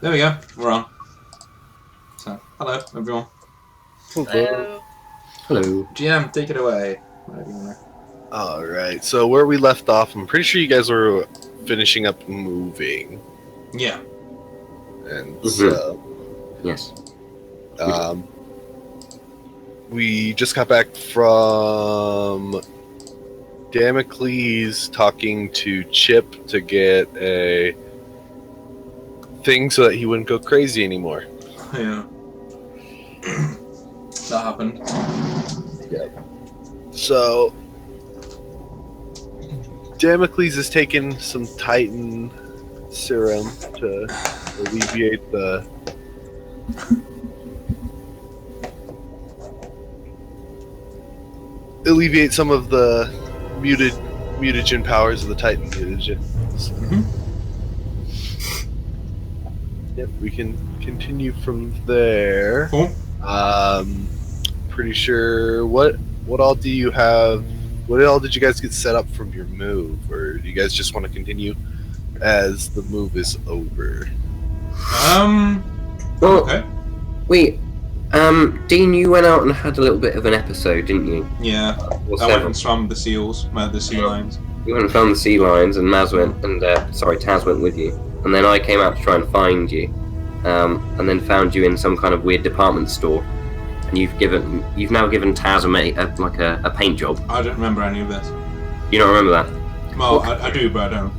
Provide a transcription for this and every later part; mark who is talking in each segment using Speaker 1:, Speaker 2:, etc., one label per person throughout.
Speaker 1: There we go. We're on. So, hello, everyone.
Speaker 2: Hello.
Speaker 3: Hello.
Speaker 1: GM, take it away. Whatever you want.
Speaker 2: Alright, so where we left off, I'm pretty sure you guys were finishing up moving.
Speaker 1: Yeah.
Speaker 2: And
Speaker 3: Mhm.
Speaker 2: so,
Speaker 3: Yes.
Speaker 2: we just got back from Damocles talking to Chip to get a thing so that he wouldn't go crazy anymore.
Speaker 1: Yeah. That happened.
Speaker 2: So, Damocles has taken some Titan serum to alleviate some of the mutagen powers of the Titan mutagen.
Speaker 1: Mhm.
Speaker 2: Yep, we can continue from there.
Speaker 1: Cool.
Speaker 2: Pretty sure what all do you have? What all did you guys get set up from your move, or do you guys just want to continue as the move is over?
Speaker 3: Well,
Speaker 1: Okay.
Speaker 3: wait. Dean, you went out and had a little bit of an episode, didn't you?
Speaker 1: Yeah.
Speaker 3: Or
Speaker 1: I went
Speaker 3: several.
Speaker 1: and swam the seals, the sea lions.
Speaker 3: You went and found the sea lions, and Taz went with you. And then I came out to try and find you, and then found you in some kind of weird department store. And you've now given Taz a paint job.
Speaker 1: I don't remember any of this.
Speaker 3: You don't remember that?
Speaker 1: Well, I do, but I don't.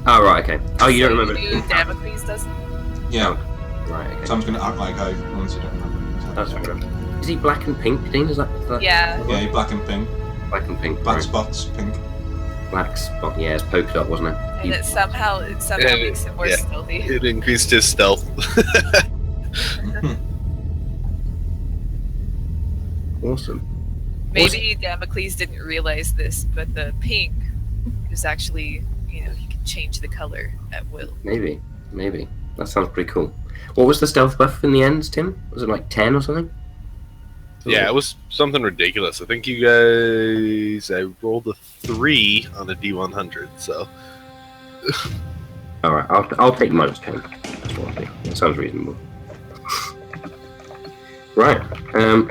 Speaker 3: Oh right, okay. Oh, you don't remember?
Speaker 4: Damocles doesn't.
Speaker 1: Yeah.
Speaker 3: Right, okay.
Speaker 1: So I'm just going to act like I honestly don't remember.
Speaker 3: That's fair enough. Is he black and pink, Dean? Is that
Speaker 4: Yeah.
Speaker 1: Yeah, you're black and pink.
Speaker 3: black and pink?
Speaker 1: Black
Speaker 3: right.
Speaker 1: spots, pink.
Speaker 3: Black spot. Yeah, it's polka dot, wasn't it?
Speaker 4: And it somehow
Speaker 2: Yeah,
Speaker 4: makes it more
Speaker 2: yeah.
Speaker 4: stealthy.
Speaker 2: It increased his stealth.
Speaker 3: Awesome.
Speaker 4: Maybe Damocles didn't realize this, but the pink is actually, he can change the color at will.
Speaker 3: Maybe. That sounds pretty cool. What was the stealth buff in the end, Tim? Was it like 10 or something?
Speaker 2: Yeah, it was something ridiculous. I think you guys, I rolled a 3 on a D100, so.
Speaker 3: Alright, I'll take minus 10. That's what I think. That sounds reasonable. Right.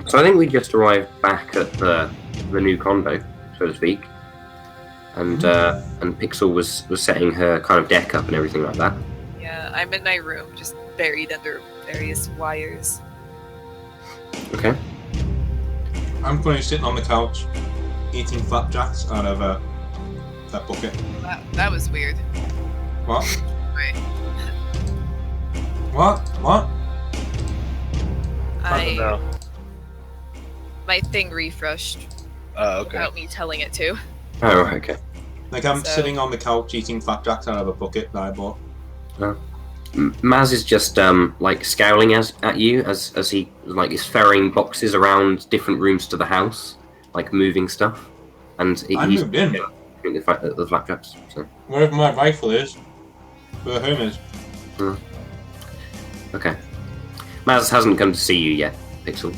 Speaker 3: So I think we just arrived back at the new condo, so to speak. And Pixel was setting her kind of deck up and everything like that.
Speaker 4: Yeah, I'm in my room, just buried under various wires.
Speaker 3: Okay.
Speaker 1: I'm currently sitting on the couch, eating flapjacks out of that bucket.
Speaker 4: That was weird.
Speaker 1: What?
Speaker 4: Wait.
Speaker 1: What? I don't know.
Speaker 4: My thing refreshed
Speaker 2: Okay.
Speaker 4: without me telling it to.
Speaker 3: Oh, right, okay.
Speaker 1: Like I'm
Speaker 4: So-
Speaker 1: sitting on the couch eating flapjacks out of a bucket that I bought.
Speaker 3: Maz is just like scowling at you as he is ferrying boxes around different rooms to the house, like moving stuff, and
Speaker 1: I
Speaker 3: he's
Speaker 1: moved in.
Speaker 3: doing the flapjacks. So
Speaker 1: Wherever my rifle is, where the home is.
Speaker 3: okay, Maz hasn't come to see you yet, Pixel.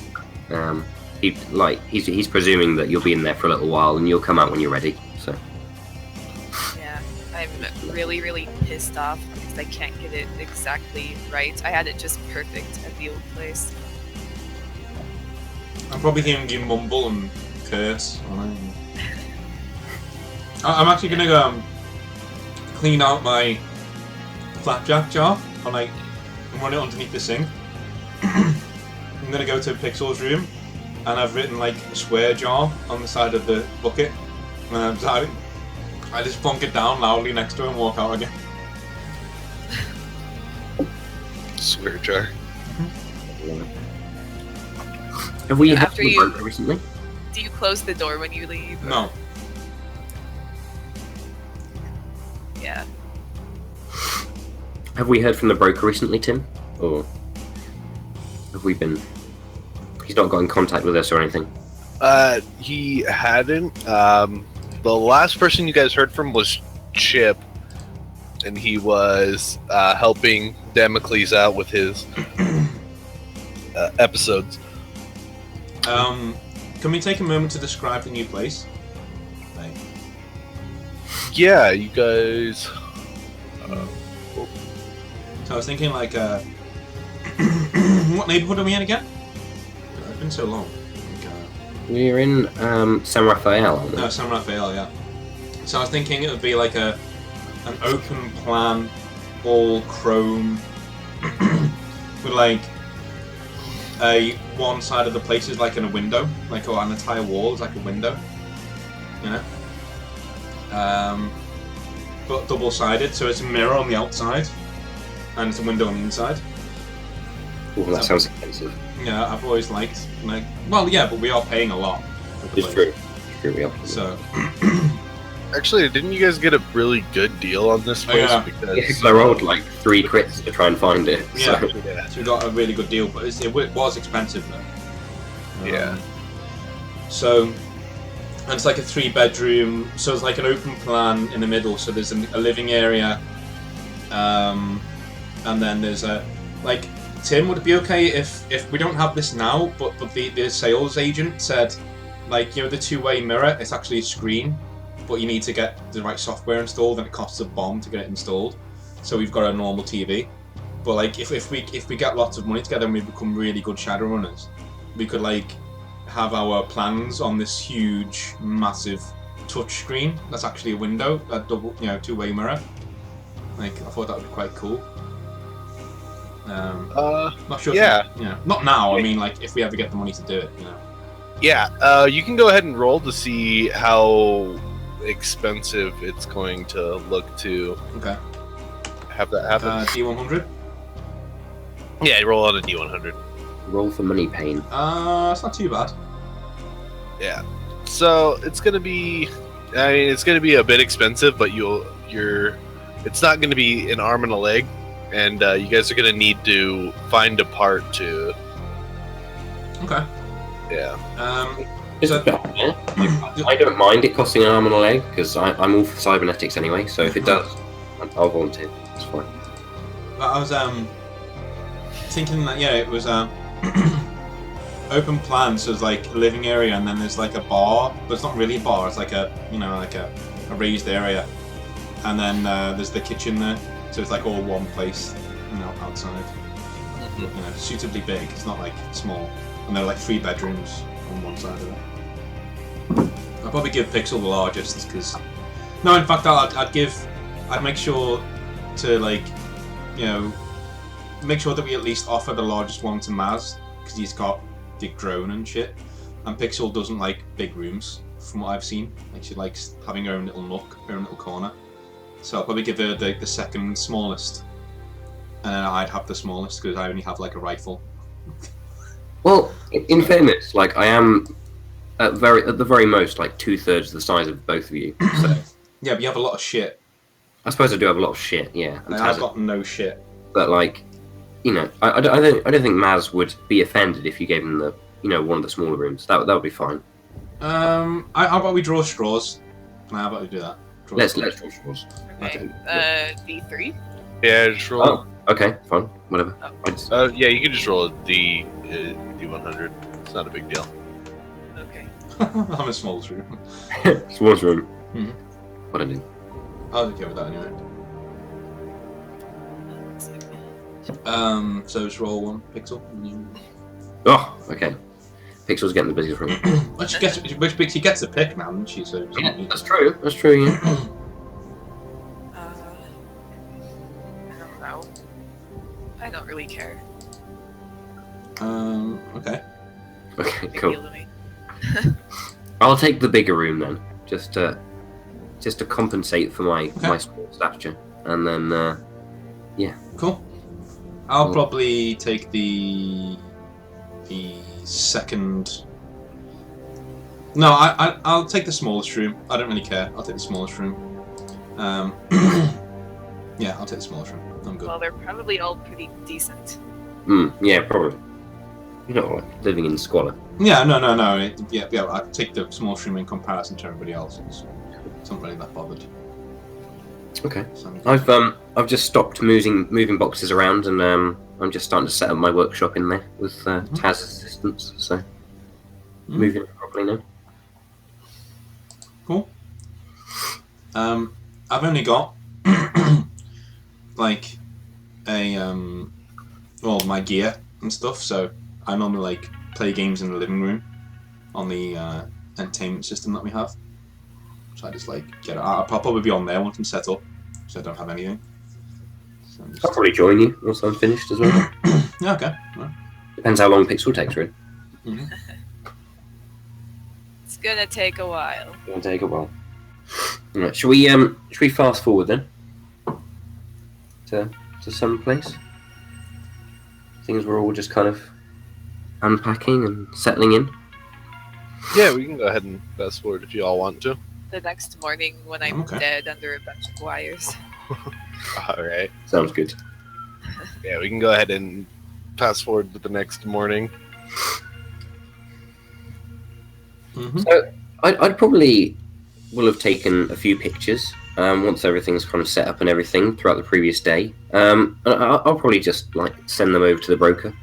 Speaker 3: He's presuming that you'll be in there for a little while and you'll come out when you're ready. So
Speaker 4: Yeah, I'm really, really pissed off because I can't get it exactly right. I had it just perfect at the old place.
Speaker 1: I'm probably hearing you mumble and curse. I'm actually gonna go clean out my flapjack jar and run it underneath the sink. I'm gonna go to Pixel's room and I've written swear jar on the side of the bucket. And I just plonk it down loudly next to her and walk out again.
Speaker 2: Swear jar.
Speaker 3: have we had
Speaker 4: After
Speaker 3: from the
Speaker 4: you-
Speaker 3: broker recently?
Speaker 4: Do you close the door when you leave?
Speaker 1: No.
Speaker 4: Yeah.
Speaker 3: Have we heard from the broker recently, Tim? Or have we been? He's not got in contact with us or anything.
Speaker 2: He hadn't. The last person you guys heard from was Chip, and he was helping Damocles out with his episodes.
Speaker 1: Can we take a moment to describe the new place?
Speaker 2: Yeah, you guys.
Speaker 1: So I was thinking like, what neighborhood are we in again? It's been so long. Like,
Speaker 3: We're in San Rafael, aren't we?
Speaker 1: no, San Rafael, yeah. So I was thinking it would be like an open plan, all chrome, with like one side of the place is like in a window, like an entire wall is like a window, you know. But double-sided, so it's a mirror on the outside, and it's a window on the inside.
Speaker 3: Oh, that sounds expensive.
Speaker 1: Yeah, I've always liked, like, well, yeah, but we are paying a lot for the
Speaker 3: It's
Speaker 1: place.
Speaker 3: true. It's true, we are.
Speaker 1: So,
Speaker 2: Actually, didn't you guys get a really good deal on this place?
Speaker 1: yeah.
Speaker 2: Because
Speaker 3: Yeah, 'cause I rolled like 3 crits to try and find it.
Speaker 1: yeah,
Speaker 3: So.
Speaker 1: so we got a really good deal, but it was expensive though.
Speaker 2: Yeah.
Speaker 1: So, and it's like a 3-bedroom, so it's like an open plan in the middle. So there's a living area, and then there's a like. Tim, would it be okay if we don't have this now, but the sales agent said, like, you know, the 2-way mirror, it's actually a screen, but you need to get the right software installed, and it costs a bomb to get it installed. So we've got a normal TV, but like if we get lots of money together and we become really good Shadowrunners, we could like have our plans on this huge, massive touch screen that's actually a window, a double, 2-way mirror. Like, I thought that would be quite cool. Not sure.
Speaker 2: Yeah.
Speaker 1: Not now. I mean, like, if we ever get the money to do it,
Speaker 2: Yeah, you can go ahead and roll to see how expensive it's going to look to
Speaker 1: Okay.
Speaker 2: have that happen.
Speaker 1: D100.
Speaker 2: Yeah, you roll on a D100.
Speaker 3: Roll for money pain.
Speaker 1: It's not too bad.
Speaker 2: Yeah. So it's gonna be. I mean, it's gonna be a bit expensive, but it's not gonna be an arm and a leg, and you guys are gonna need to find a part to.
Speaker 1: Okay.
Speaker 2: Yeah.
Speaker 3: I don't mind it costing an arm and a leg because I'm all for cybernetics anyway. So if it does, I'll volunteer. It's fine.
Speaker 1: I was thinking that it was open plan, so it's like a living area, and then there's like a bar, but it's not really a bar. It's like a a raised area, and then there's the kitchen there, so it's like all one place, outside. Suitably big. It's not like small, and there are like 3 bedrooms on one side of it. I'd probably give Pixel the largest because no, in fact, I'd make sure to make sure that we at least offer the largest one to Maz because he's got big drone and shit, and Pixel doesn't like big rooms from what I've seen. Like, she likes having her own little nook, her own little corner. So I'll probably give her the second smallest, and then I'd have the smallest because I only have like a rifle.
Speaker 3: Well, in fairness, like I am at the very most like 2/3 the size of both of you. So
Speaker 1: Yeah, but you have a lot of shit.
Speaker 3: I suppose I do have a lot of shit. Yeah, and
Speaker 1: I've
Speaker 3: Taz-
Speaker 1: got no shit.
Speaker 3: but like, I don't think Maz would be offended if you gave him the one of the smaller rooms. That would be fine.
Speaker 1: How about we draw straws? How about we do that?
Speaker 3: Let's draw straws.
Speaker 4: Okay. D3.
Speaker 2: Yeah, just roll.
Speaker 3: Oh, okay, fine, whatever.
Speaker 4: Oh.
Speaker 3: I just-
Speaker 2: Yeah, you can just roll a D100. It's not a big deal.
Speaker 4: Okay.
Speaker 1: I'm a small room.
Speaker 3: Smallest room.
Speaker 1: Mhm.
Speaker 3: What I do?
Speaker 1: I'll be okay with that anyway. So just roll 1 pixel.
Speaker 3: Oh, okay. Pixel's getting the busiest room.
Speaker 1: Which Pixie gets the pick now, doesn't she? So it's
Speaker 3: Yeah,
Speaker 1: not me.
Speaker 3: that's true. That's true. Yeah.
Speaker 4: I don't know. I don't really care.
Speaker 1: Okay.
Speaker 3: Okay,
Speaker 4: Big
Speaker 3: cool.
Speaker 4: deal to me.
Speaker 3: I'll take the bigger room then, just to compensate for my small stature, and then
Speaker 1: Cool. I'll
Speaker 3: Cool.
Speaker 1: probably take the second. No, I'll take the smallest room. I don't really care. I'll take the smallest room. Yeah, I'll take the smallest room. I'm good.
Speaker 4: Well, they're probably all pretty decent.
Speaker 3: yeah, probably. Living in squalor.
Speaker 1: Yeah, no. Yeah. I'll take the smallest room in comparison to everybody else. It's not really that bothered.
Speaker 3: Okay.
Speaker 1: So I'm good.
Speaker 3: I've just stopped moving boxes around, and I'm just starting to set up my workshop in there with Taz's assistance. So moving it properly now.
Speaker 1: Cool. I've only got like my gear and stuff. So I normally like play games in the living room on the entertainment system that we have. So I just like get it. I'll probably be on there once I'm set up, so I don't have anything. So I'm
Speaker 3: I'll
Speaker 1: just...
Speaker 3: probably join you once I'm finished as well.
Speaker 1: Yeah, okay. Right.
Speaker 3: Depends how long Pixel takes, really.
Speaker 1: Mm-hmm.
Speaker 4: It's gonna take a while.
Speaker 3: It'll take a while. Right, should we fast forward then to some place? Things were all just kind of unpacking and settling in.
Speaker 2: Yeah, we can go ahead and fast forward if you all want to.
Speaker 4: The next morning when I'm
Speaker 1: Okay.
Speaker 4: dead under a bunch of wires.
Speaker 2: All right.
Speaker 3: Sounds good.
Speaker 2: Yeah, we can go ahead and fast forward to the next morning.
Speaker 1: Mm-hmm.
Speaker 3: So I'd probably will have taken a few pictures once everything's kind of set up and everything throughout the previous day. I'll probably just like send them over to the broker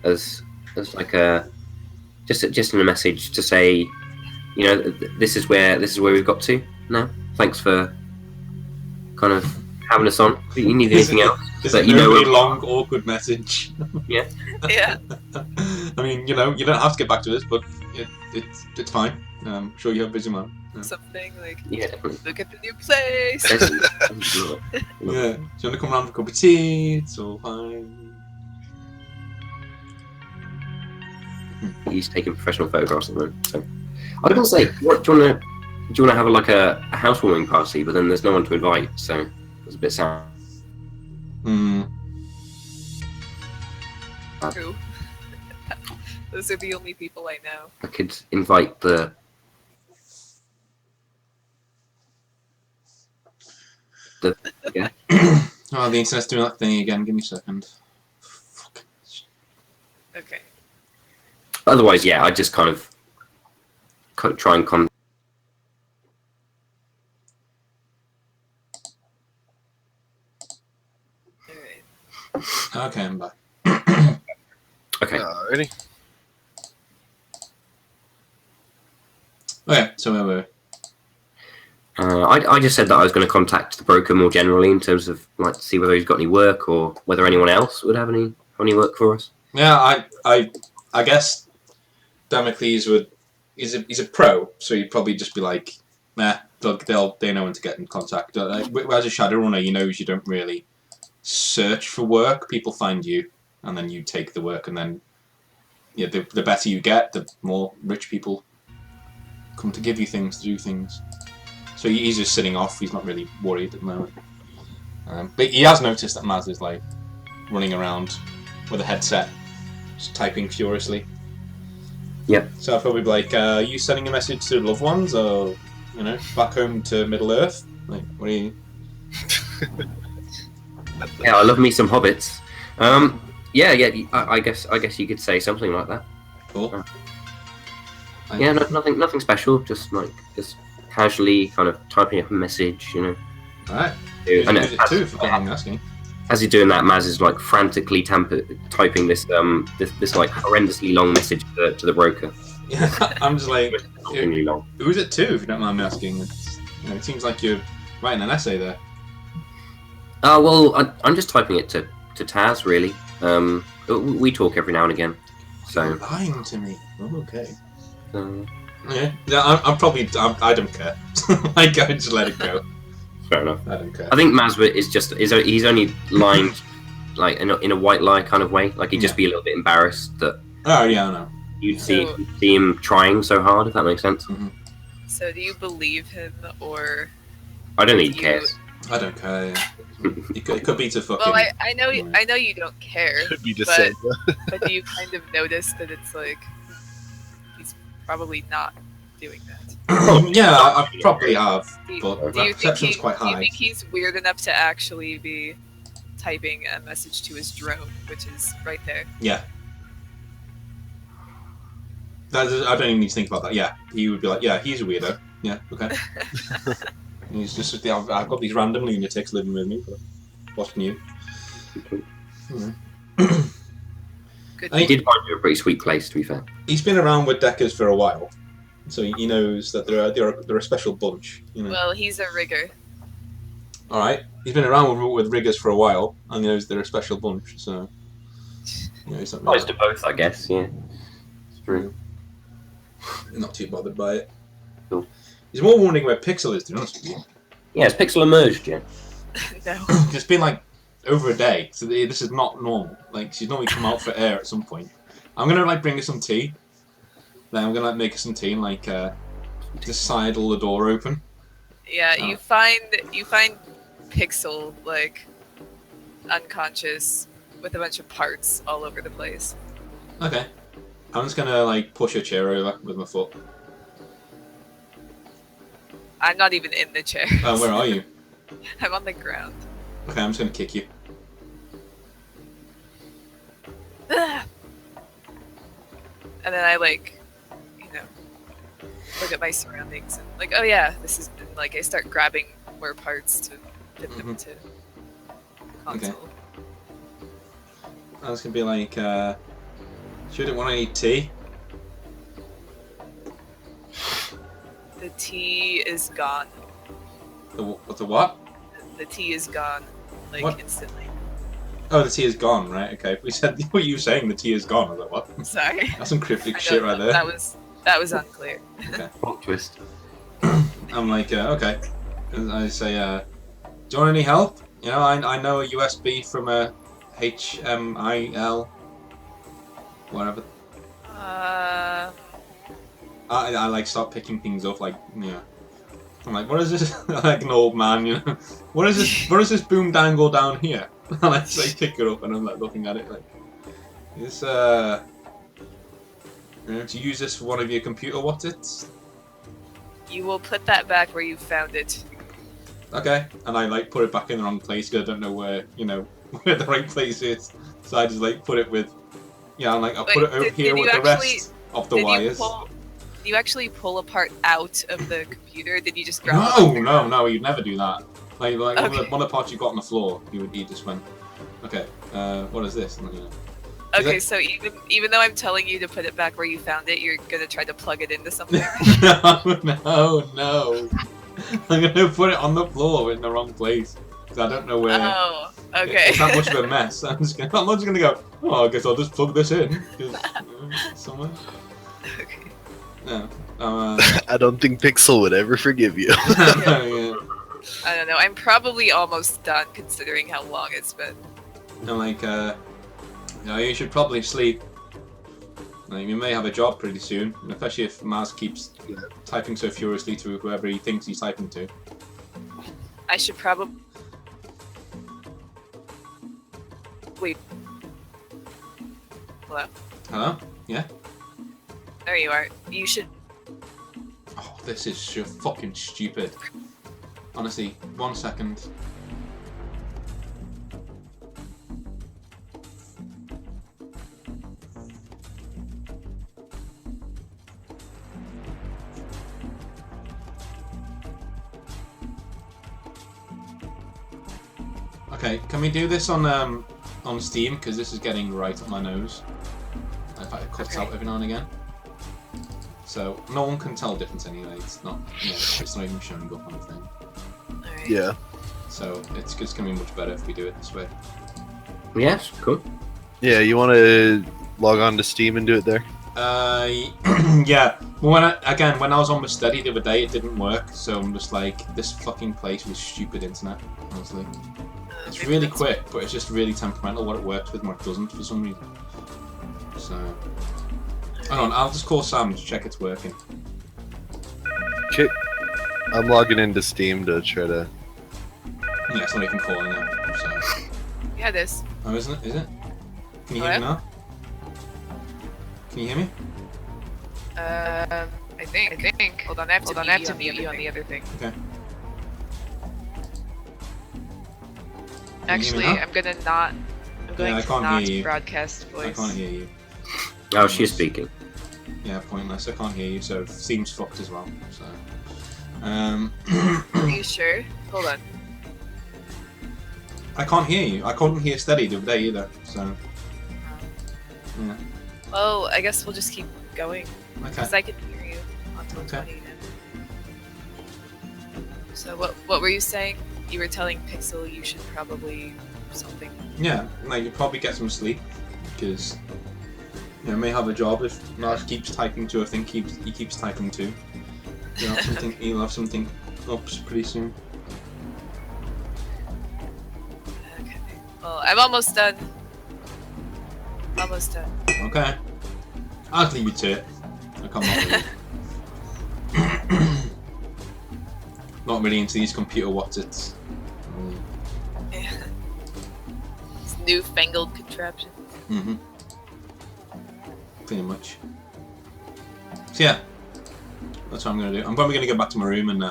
Speaker 3: as like a just in a message to say, you know, this is where we've got to now. Thanks for kind of having us on. If you need anything else,
Speaker 1: It's
Speaker 3: but
Speaker 1: a
Speaker 3: you know,
Speaker 1: really long, awkward message.
Speaker 4: Yeah.
Speaker 1: I mean, you don't have to get back to us, but it's fine. I'm sure you have a busy man. Yeah.
Speaker 4: Something like,
Speaker 3: yeah, definitely.
Speaker 4: look at the new place.
Speaker 1: Yeah. Do you want to come around for a cup of tea? It's all fine.
Speaker 3: He's taking professional photographs at the moment. So I was gonna say, do you want to have a housewarming party? But then there's no one to invite, so it's a bit sad.
Speaker 4: True. Those are the only people I know.
Speaker 3: I could invite the. Yeah.
Speaker 1: Oh, the internet's doing that thing again. Give me a second. Fuck.
Speaker 4: Okay.
Speaker 3: Otherwise, yeah, I just kind of try and
Speaker 4: Alright.
Speaker 1: Okay, I'm back.
Speaker 3: Okay.
Speaker 2: Ready?
Speaker 1: Okay, so where were we?
Speaker 3: I just said that I was going to contact the broker more generally in terms of like to see whether he's got any work or whether anyone else would have any work for us.
Speaker 1: Yeah, I guess Damocles he's a pro, so he'd probably just be like, nah, they know when to get in contact. As a Shadowrunner, he knows you don't really search for work. People find you, and then you take the work, and then the better you get, the more rich people come to give you things, to do things. So he's just sitting off. He's not really worried at the moment. But he has noticed that Maz is like running around with a headset, just typing furiously.
Speaker 3: Yeah.
Speaker 1: So I'll probably be like, are you sending a message to loved ones, or back home to Middle Earth? Like, what are you?
Speaker 3: Yeah, I love me some hobbits. Yeah. I guess you could say something like that.
Speaker 1: Cool.
Speaker 3: Yeah, nothing special. Just casually kind of typing up a message,
Speaker 1: All right.
Speaker 3: And
Speaker 1: Use it too, for what I'm asking.
Speaker 3: as you're doing that, Maz is like frantically typing this this like horrendously long message to the broker.
Speaker 1: Yeah, I'm just like,
Speaker 3: Extremely long.
Speaker 1: who's it to, if you don't mind me asking? It seems like you're writing an essay there.
Speaker 3: Oh well, I'm just typing it to Taz really. We talk every now and again, so.
Speaker 1: You're lying to me. Oh, okay.
Speaker 3: Yeah,
Speaker 1: I'm probably. I don't care. Like, I just let it go.
Speaker 3: fair enough.
Speaker 1: I don't care.
Speaker 3: I think Mazwit is he's only lying like in a white lie kind of way. Like he'd just be a little bit embarrassed that
Speaker 1: Oh yeah, I know.
Speaker 3: you'd see him trying so hard. If that makes sense.
Speaker 4: So do you believe him, or
Speaker 3: I don't think he
Speaker 4: You-
Speaker 3: cares.
Speaker 1: I don't care. Yeah. It could be to fucking.
Speaker 4: well, I know you don't care,
Speaker 2: Could be to
Speaker 4: but,
Speaker 2: say.
Speaker 4: but do you kind of notice that it's like he's probably not doing that?
Speaker 1: Yeah, I probably have,
Speaker 4: Do you,
Speaker 1: but
Speaker 4: do
Speaker 1: that
Speaker 4: you think
Speaker 1: perception's quite
Speaker 4: do you
Speaker 1: high.
Speaker 4: think he's weird enough to actually be typing a message to his drone, which is right there?
Speaker 1: Yeah. I don't even need to think about that. Yeah, he would be like, yeah, he's a weirdo. Yeah, okay. And he's just, I've got these random lunatics living with me, but what's new?
Speaker 4: Good.
Speaker 1: I
Speaker 3: He did find you a pretty sweet place, to be fair.
Speaker 1: He's been around with Deckers for a while, so he knows that they're a special bunch.
Speaker 4: Well, he's a rigger.
Speaker 1: Alright, he's been around with riggers for a while, and he knows they're a special bunch, so... he's not
Speaker 3: Applies
Speaker 1: really,
Speaker 3: to both, I guess. Yeah, it's true.
Speaker 1: not too bothered by it.
Speaker 3: Cool.
Speaker 1: He's more wondering where Pixel is, to be honest with you.
Speaker 3: Yeah, it's Pixel emerged, yeah.
Speaker 4: No.
Speaker 1: It's been like over a day, so this is not normal. Like, she's normally come out for air at some point. I'm gonna like bring her some tea. Then I'm gonna like make her some tea and like just sidle the door open.
Speaker 4: Yeah, you find Pixel like unconscious with a bunch of parts all over the place.
Speaker 1: Okay. I'm just gonna like push a chair over with my foot.
Speaker 4: I'm not even in the chair.
Speaker 1: Where are you?
Speaker 4: I'm on the ground.
Speaker 1: Okay, I'm just gonna kick you.
Speaker 4: And then I like, look at my surroundings and like, oh yeah, this is like I start grabbing more parts to fit them into the console.
Speaker 1: Okay. I was gonna be like, shouldn't want any tea.
Speaker 4: The tea is gone.
Speaker 1: The what?
Speaker 4: The tea is gone, like
Speaker 1: What?
Speaker 4: instantly.
Speaker 1: Oh, the tea is gone, right? Okay. We said what you were saying. The tea is gone. I was like, what?
Speaker 4: Sorry.
Speaker 1: That's some cryptic
Speaker 4: I
Speaker 1: shit
Speaker 4: don't
Speaker 1: right
Speaker 4: know.
Speaker 1: there.
Speaker 4: That was unclear.
Speaker 3: Plot twist.
Speaker 1: I'm like, okay. And I say, do you want any help? You know, I know a USB from a HMIL, whatever. I like start picking things up, like, I'm like, what is this? Like an old man, What is this? What is this boom dangle down here? And I just pick it up, and I'm like looking at it, like, this to use this for one of your computer what's.
Speaker 4: You will put that back where you found it.
Speaker 1: Okay, and I like put it back in the wrong place because I don't know where where the right place is. So I just like put it with, I'm like I'll put it over here with the rest of the wires.
Speaker 4: Did you actually pull a part out of the computer? Did you just grab it?
Speaker 1: No, you'd never do that. Like
Speaker 4: Okay.
Speaker 1: one of the parts you got on the floor, he just went, okay, what is this? And,
Speaker 4: Okay, so even though I'm telling you to put it back where you found it, you're gonna try to plug it into something.
Speaker 1: No. I'm gonna put it on the floor in the wrong place because I don't know where.
Speaker 4: Oh, okay.
Speaker 1: It's not much of a mess. I'm not just gonna go. Oh, I guess I'll just plug this in. Somewhere.
Speaker 4: Okay.
Speaker 1: No.
Speaker 2: I don't think Pixel would ever forgive you.
Speaker 1: Yeah.
Speaker 4: I don't know. I'm probably almost done considering how long it's been.
Speaker 1: I'm like, you should probably sleep. Like, you may have a job pretty soon, especially if Maz keeps typing so furiously to whoever he thinks he's typing to.
Speaker 4: I should probably. Wait. Hello?
Speaker 1: Hello? Yeah?
Speaker 4: There you are. You should.
Speaker 1: Oh, this is so fucking stupid. Honestly, 1 second. Okay, can we do this on Steam? Because this is getting right up my nose. In fact, it cuts out every now and again. So no one can tell the difference anyway. It's not, it's not even showing up on the thing.
Speaker 4: Alright.
Speaker 2: Yeah.
Speaker 1: So it's gonna be much better if we do it this way.
Speaker 3: Yes, cool.
Speaker 2: Yeah, you want to log on to Steam and do it there?
Speaker 1: Yeah. Well, when I was on my study the other day, it didn't work. So I'm just like, this fucking place with stupid internet. Honestly, it's
Speaker 4: Maybe
Speaker 1: really
Speaker 4: that's-
Speaker 1: quick, but it's just really temperamental what it works with and what it doesn't for some reason. So, hang on, I'll just call Sam to check it's working.
Speaker 2: Okay. I'm logging into Steam to try to.
Speaker 1: Yeah, somebody can call in now. So.
Speaker 4: Yeah, it is.
Speaker 1: Oh, isn't it? Is it? Can you hear me now? Can you hear me?
Speaker 4: I think. Hold on, I have to mute you on the other thing.
Speaker 1: Okay.
Speaker 4: Actually,
Speaker 1: now?
Speaker 4: I'm going
Speaker 1: I
Speaker 4: to
Speaker 1: can't
Speaker 4: not
Speaker 1: hear you.
Speaker 4: broadcast
Speaker 1: I
Speaker 4: voice.
Speaker 1: can't hear you.
Speaker 3: Oh, she's speaking.
Speaker 1: Yeah, pointless. I can't hear you, so Steam's fucked as well. So,
Speaker 4: Are you sure? Hold on.
Speaker 1: I can't hear you. I couldn't hear steady the other day either. So, yeah.
Speaker 4: Well, I guess we'll just keep going.
Speaker 1: Okay.
Speaker 4: Because I can hear you on 1220 now. So what were you saying? you were telling Pixel you should probably something.
Speaker 1: Yeah, like you probably get some sleep because you may have a job if Lars keeps typing to. I think he keeps typing to. You'll have something. You'll have something up pretty soon.
Speaker 4: Okay. Well, I'm almost done. Almost done.
Speaker 1: Okay. I'll leave you to it. I can't. Not really into these computer what's-its.
Speaker 4: Yeah. These newfangled contraptions.
Speaker 1: Mm-hmm. Pretty much. So yeah, that's what I'm gonna do. I'm probably gonna go back to my room and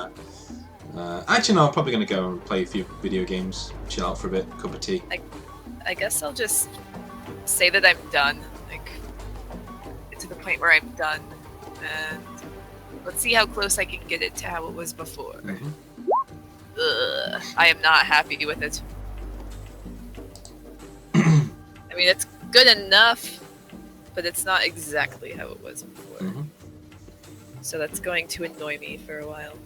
Speaker 1: actually no, I'm probably gonna go and play a few video games, chill out for a bit, cup of tea.
Speaker 4: I guess I'll just say that I'm done. Like, to the point where I'm done, and let's see how close I can get it to how it was before.
Speaker 1: Mm-hmm.
Speaker 4: Ugh, I am not happy with it. I mean, it's good enough, but it's not exactly how it was before.
Speaker 1: Mm-hmm.
Speaker 4: So that's going to annoy me for a while.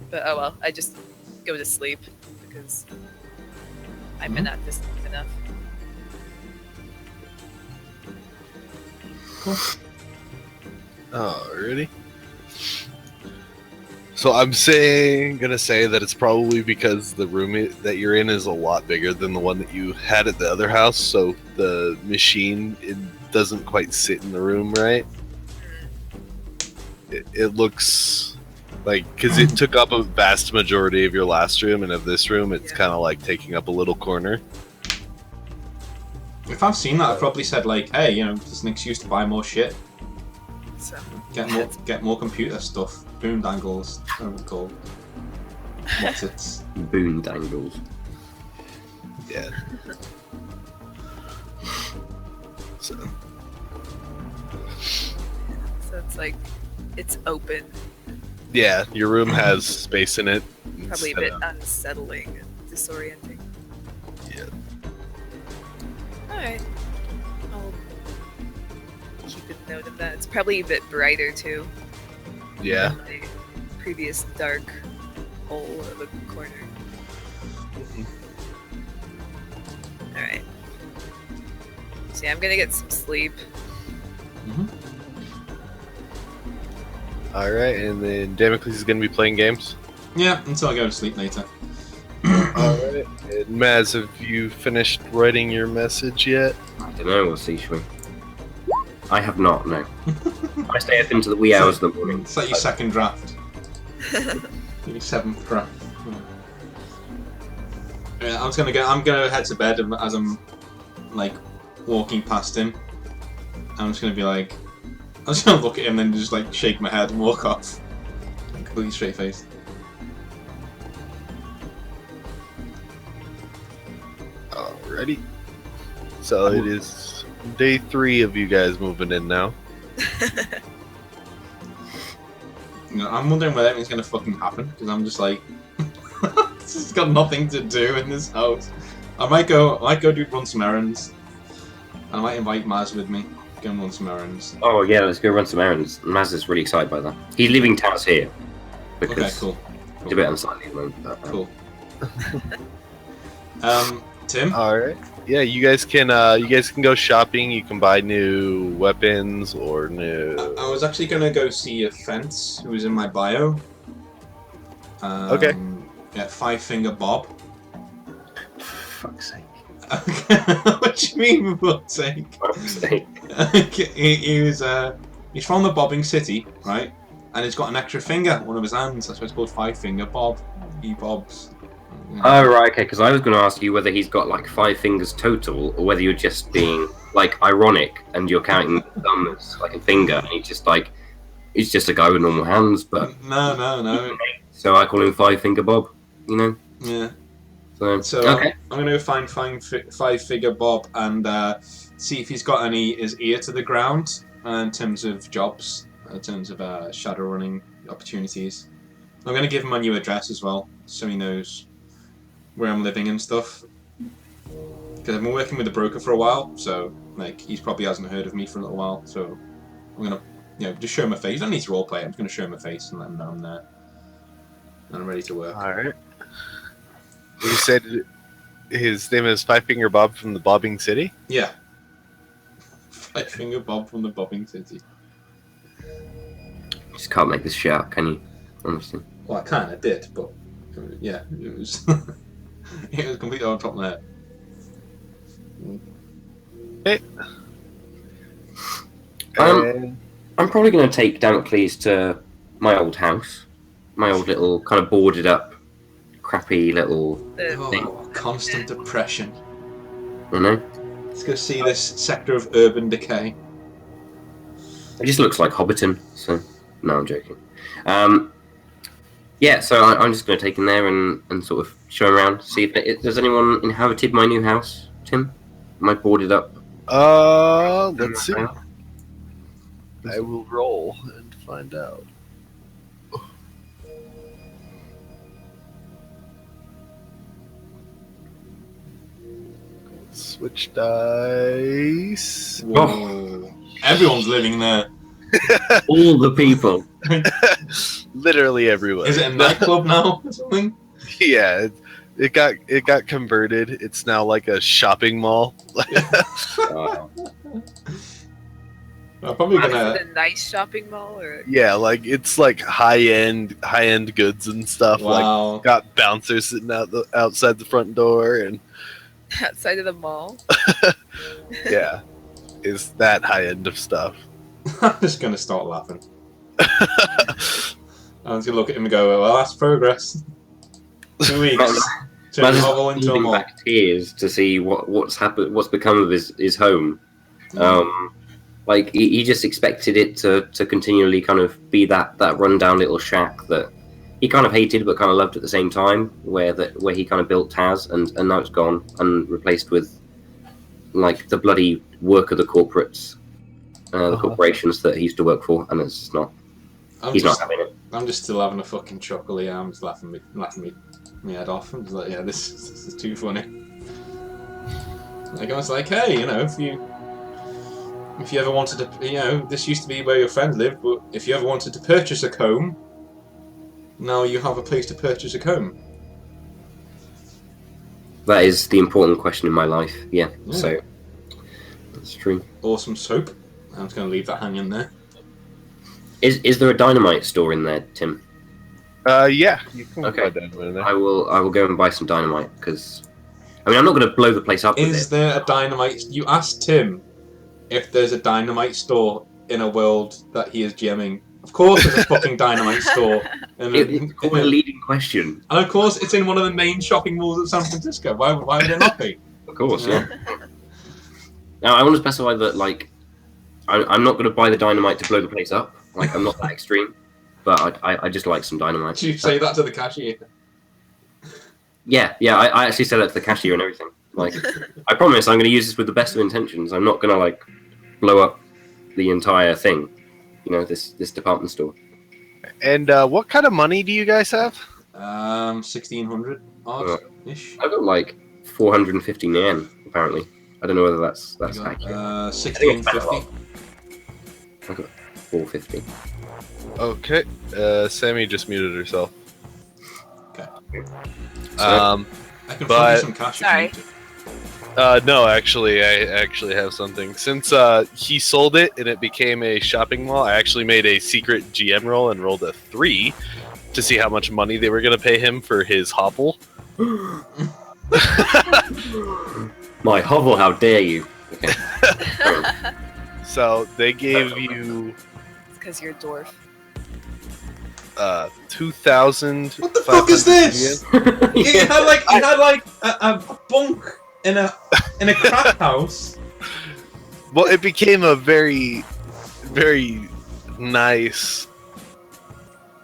Speaker 4: But oh well, I just go to sleep because I've been at this enough.
Speaker 1: Cool.
Speaker 2: Alrighty. So I'm gonna say that it's probably because the room that you're in is a lot bigger than the one that you had at the other house. So the machine, it doesn't quite sit in the room right. It looks like, because it took up a vast majority of your last room, and of this room, it's kind of like taking up a little corner.
Speaker 1: If I've seen that, I've probably said like, hey, you know, there's an excuse to buy more shit.
Speaker 4: So
Speaker 1: Get more computer stuff. Boondangles, whatever it's called. What's it?
Speaker 3: Boondangles.
Speaker 2: Yeah. So
Speaker 4: it's like it's open.
Speaker 2: yeah, your room has space in it.
Speaker 4: Probably a bit unsettling and disorienting.
Speaker 2: Yeah.
Speaker 4: Alright. I'll keep a note of that. It's probably a bit brighter too.
Speaker 2: Yeah.
Speaker 4: Than my previous dark hole of a corner. Alright. So yeah, I'm gonna get some sleep.
Speaker 1: Mm-hmm.
Speaker 2: Alright, and then Damocles is going to be playing games.
Speaker 1: Yeah, until I go to sleep later.
Speaker 2: Alright. And Maz, have you finished writing your message yet?
Speaker 3: I don't know, we'll see, shall we? I have not, no. I stay up into the wee hours of the morning.
Speaker 1: It's like your second draft. Your seventh draft. Yeah, I'm gonna head to bed as I'm like walking past him. I'm just gonna be like, I'm just gonna look at him and then just like shake my head and walk off. Like, completely straight faced.
Speaker 2: Alrighty. So it is day 3 of you guys moving in now.
Speaker 1: You know, I'm wondering whether anything's gonna fucking happen because I'm just like, this has got nothing to do in this house. I might go run some errands. I might invite Maz with me. Go and run some errands.
Speaker 3: Oh yeah, let's go run some errands. Maz is really excited by that. He's leaving Taz here. Because
Speaker 1: Okay, cool.
Speaker 3: he's a bit unsightly at the moment. But,
Speaker 1: Cool. Tim?
Speaker 2: Alright. Yeah, you guys can go shopping, you can buy new weapons or new
Speaker 1: I was actually gonna go see a fence who was in my bio.
Speaker 2: Okay.
Speaker 1: Yeah, Five Finger Bob.
Speaker 3: fuck's sake.
Speaker 1: Okay. What do you mean, for fuck's sake?
Speaker 3: Fuck's sake.
Speaker 1: He's from the Bobbing City, right? And he's got an extra finger on one of his hands. That's why it's called Five Finger Bob. He bobs.
Speaker 3: Oh right, okay. Because I was going to ask you whether he's got like 5 fingers total, or whether you're just being like ironic and you're counting the thumb as like a finger, and he's just a guy with normal hands. But
Speaker 1: No.
Speaker 3: so I call him 5 Finger Bob. You know.
Speaker 1: Yeah.
Speaker 3: So okay.
Speaker 1: I'm gonna go find Five Figure Bob and see if he's got his ear to the ground in terms of jobs, in terms of shadow running opportunities. I'm gonna give him my new address as well, so he knows where I'm living and stuff. Because I've been working with a broker for a while, so like he probably hasn't heard of me for a little while. So I'm gonna, just show him my face. I don't need to roleplay. I'm just gonna show him my face and let him know I'm there. And I'm ready to work.
Speaker 2: Alright. You said his name is Five Finger Bob from the Bobbing City?
Speaker 1: Yeah. Five Finger Bob from the Bobbing City.
Speaker 3: Just can't make this shit up, can you? Honestly.
Speaker 1: Well, I kind of did, but yeah, it was it was completely on top of my head.
Speaker 2: Hey.
Speaker 3: I'm probably going to take Damocles to my old house. My old little kind of boarded up, crappy little
Speaker 1: Oh, constant depression.
Speaker 3: you know?
Speaker 1: Let's go see this sector of urban decay.
Speaker 3: It just looks like Hobbiton, so no, I'm joking. Yeah, so I'm just going to take him there and sort of show him around, see if does anyone inhabited my new house, Tim? Am I boarded up?
Speaker 2: Let's see. I will roll and find out. Switch dice.
Speaker 1: Whoa. Everyone's living there.
Speaker 3: All the people.
Speaker 2: Literally everyone.
Speaker 1: Is it a nightclub now or something?
Speaker 2: Yeah, it got converted. It's now like a shopping mall.
Speaker 1: I'm probably
Speaker 4: Is
Speaker 1: gonna.
Speaker 4: it a nice shopping mall or
Speaker 2: Yeah, like it's like high end goods and stuff.
Speaker 1: Wow.
Speaker 2: Like got bouncers sitting outside the front door, and
Speaker 4: outside of the mall?
Speaker 2: yeah, is that high end of stuff.
Speaker 1: I'm just gonna start laughing. I'm just gonna look at him and go, "Well, that's progress." 2 weeks. Turn the novel into a
Speaker 3: Holding
Speaker 1: mall.
Speaker 3: back tears to see what's happened, what's become of his home. Like he just expected it to continually kind of be that rundown little shack that he kind of hated but kind of loved at the same time, where he kind of built Taz, and now it's gone and replaced with like the bloody work of the corporates, the corporations that he used to work for, and it's just not. He's not having it.
Speaker 1: I'm just still having a fucking chuckle. Yeah, I'm just laughing me head off. I'm just like, yeah, this is too funny. Like I was like, hey, if you ever wanted to, this used to be where your friend lived, but if you ever wanted to purchase a comb, now you have a place to purchase a comb.
Speaker 3: That is the important question in my life. Yeah. So that's true.
Speaker 1: Awesome soap. I'm just going to leave that hanging there.
Speaker 3: Is there a dynamite store in there, Tim?
Speaker 2: Yeah, you can
Speaker 3: Okay.
Speaker 2: buy that in there.
Speaker 3: I will go and buy some dynamite because I'm not going to blow the place up with
Speaker 1: Is
Speaker 3: it.
Speaker 1: there a dynamite? You asked Tim if there's a dynamite store in a world that he is GMing. Of course, there's a fucking dynamite store.
Speaker 3: It's called a leading question.
Speaker 1: And of course, it's in one of the main shopping malls of San Francisco. Why would it not be?
Speaker 3: Of course, yeah. Now I want to specify that like I'm not going to buy the dynamite to blow the place up. Like I'm not that extreme, but I just like some dynamite.
Speaker 1: Did you say that to the cashier?
Speaker 3: Yeah. I actually said that to the cashier and everything. Like I promise I'm going to use this with the best of intentions. I'm not going to like blow up the entire thing. This department store.
Speaker 2: And what kind of money do you guys have?
Speaker 1: 1600 odd ish.
Speaker 3: I got like 450 yen apparently. I don't know whether that's accurate.
Speaker 1: 1650.
Speaker 3: I got 450.
Speaker 2: Okay, Sammy just muted herself.
Speaker 1: Okay.
Speaker 2: Um,
Speaker 1: I can
Speaker 2: but-
Speaker 1: find you some cash.
Speaker 4: Sorry.
Speaker 1: If you need to.
Speaker 2: no, actually, I actually have something. Since he sold it and it became a shopping mall, I actually made a secret GM roll and rolled a 3 to see how much money they were going to pay him for his hovel.
Speaker 3: My hovel, how dare you? Okay.
Speaker 2: So they gave you
Speaker 4: It's because you're a dwarf.
Speaker 2: 2,000.
Speaker 1: What the fuck is this? He had like a bunk in a crack house.
Speaker 2: Well, it became a very, very nice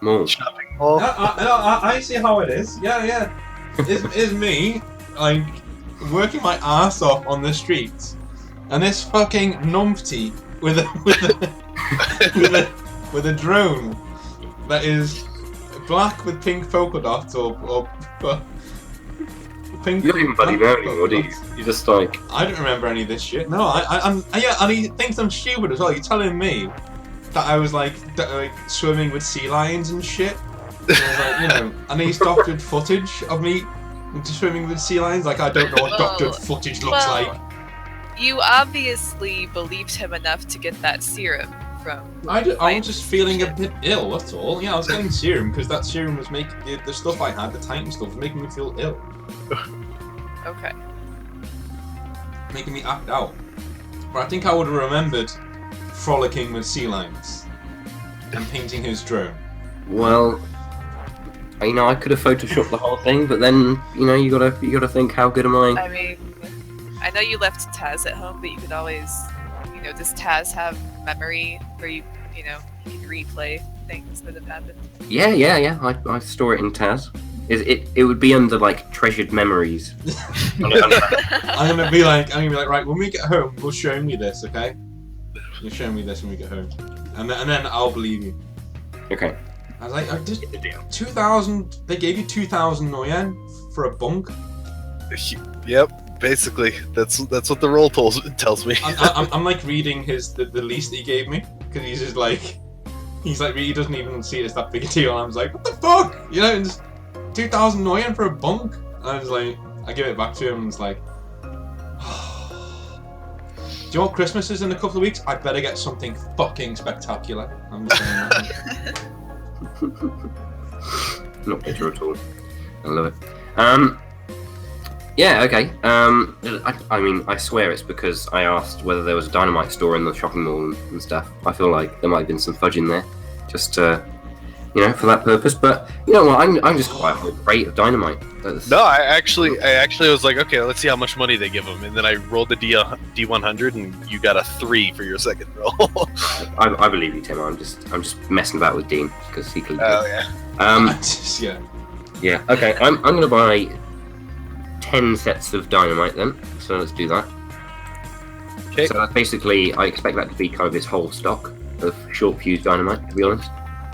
Speaker 3: More.
Speaker 2: shopping mall.
Speaker 1: I see how it is. Yeah. It's me like working my ass off on the streets, and this fucking numpty with a drone that is black with pink polka dots or pink.
Speaker 3: You don't even bloody know anymore, do you? You just like.
Speaker 1: I don't remember any of this shit. No, I'm yeah, and he thinks I'm stupid as well. You're telling me that I was like swimming with sea lions and shit. And I was like, and he's doctored footage of me swimming with sea lions? Like, I don't know what
Speaker 4: Well,
Speaker 1: doctored footage looks like.
Speaker 4: You obviously believed him enough to get that serum from.
Speaker 1: I was just feeling a bit ill, that's all. Yeah, I was getting serum because that serum was making the stuff I had, the Titan stuff, was making me feel ill.
Speaker 4: Okay.
Speaker 1: Making me act out. But I think I would have remembered frolicking with sea lions and painting his drone.
Speaker 3: Well, I could have photoshopped the whole thing, but then you gotta think, how good am I?
Speaker 4: I mean, I know you left Taz at home, but you could always, does Taz have memory where you can replay things that have happened?
Speaker 3: Yeah. I store it in Taz. It would be under like treasured memories.
Speaker 1: I'm gonna be like, right, when we get home, we'll show me this, okay? You'll show me this when we get home, and then I'll believe you.
Speaker 3: Okay.
Speaker 1: I was like, 2,000. They gave you 2,000 yen for a bunk.
Speaker 2: Yep, basically, that's what the roll tells me.
Speaker 1: I'm like reading the lease that he gave me because he doesn't even see it as that big a deal. And I was like, what the fuck, just 2,000 yen for a bunk. And I was like, I give it back to him and it's like, do you know what Christmas is in a couple of weeks? I better get something fucking spectacular. I'm just saying that.
Speaker 3: Not bitter at all. I love it. Yeah, okay. I swear it's because I asked whether there was a dynamite store in the shopping mall and stuff. I feel like there might have been some fudge in there, just for that purpose. But you know what? I'm just quite a crate of dynamite.
Speaker 2: No, I actually was like, okay, let's see how much money they give him, and then I rolled the D100, and you got a 3 for your second roll.
Speaker 3: I believe you, Tim. I'm just messing about with Dean because he can.
Speaker 2: Oh yeah.
Speaker 1: Yeah.
Speaker 3: Yeah. Okay. I'm gonna buy 10 sets of dynamite then. So let's do that.
Speaker 2: Okay.
Speaker 3: So that's basically, I expect that to be kind of his whole stock of short fuse dynamite. To be honest.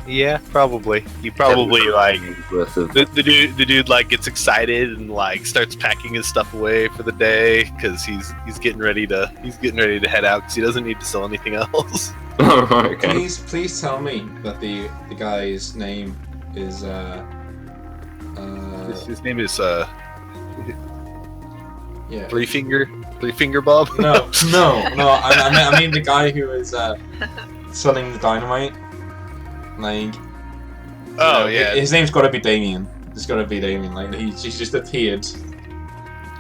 Speaker 2: Yeah, probably. You probably like
Speaker 3: worth of.
Speaker 2: the dude like gets excited and like starts packing his stuff away for the day because he's getting ready to head out because he doesn't need to sell anything else.
Speaker 3: Oh, right, okay.
Speaker 1: Please tell me that the guy's name is
Speaker 2: His name is
Speaker 1: yeah.
Speaker 2: Three Finger Bob.
Speaker 1: No. I mean the guy who is selling the dynamite. Like,
Speaker 2: yeah.
Speaker 1: His name's got to be Damien. It's got to be Damien. Like he's just appeared.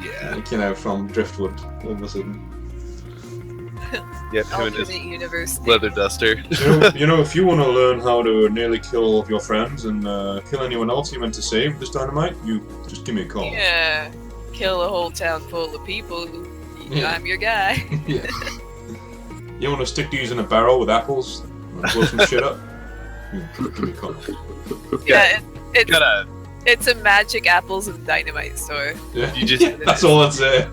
Speaker 2: Yeah.
Speaker 1: Like from Driftwood all of a sudden.
Speaker 2: Yep. Him and his
Speaker 4: Alternate universe.
Speaker 2: leather duster.
Speaker 1: If you want to learn how to nearly kill all of your friends and kill anyone else you meant to save with this dynamite, you just give me a call.
Speaker 4: Yeah. Kill a whole town full of people.
Speaker 1: Yeah.
Speaker 4: I'm your guy.
Speaker 1: Yeah. You want to stick these in a barrel with apples and blow some shit up? Give me a call.
Speaker 4: Yeah,
Speaker 2: Gotta.
Speaker 4: it's a magic apples and dynamite store.
Speaker 1: Yeah.
Speaker 2: You just-
Speaker 1: That's all I'd say.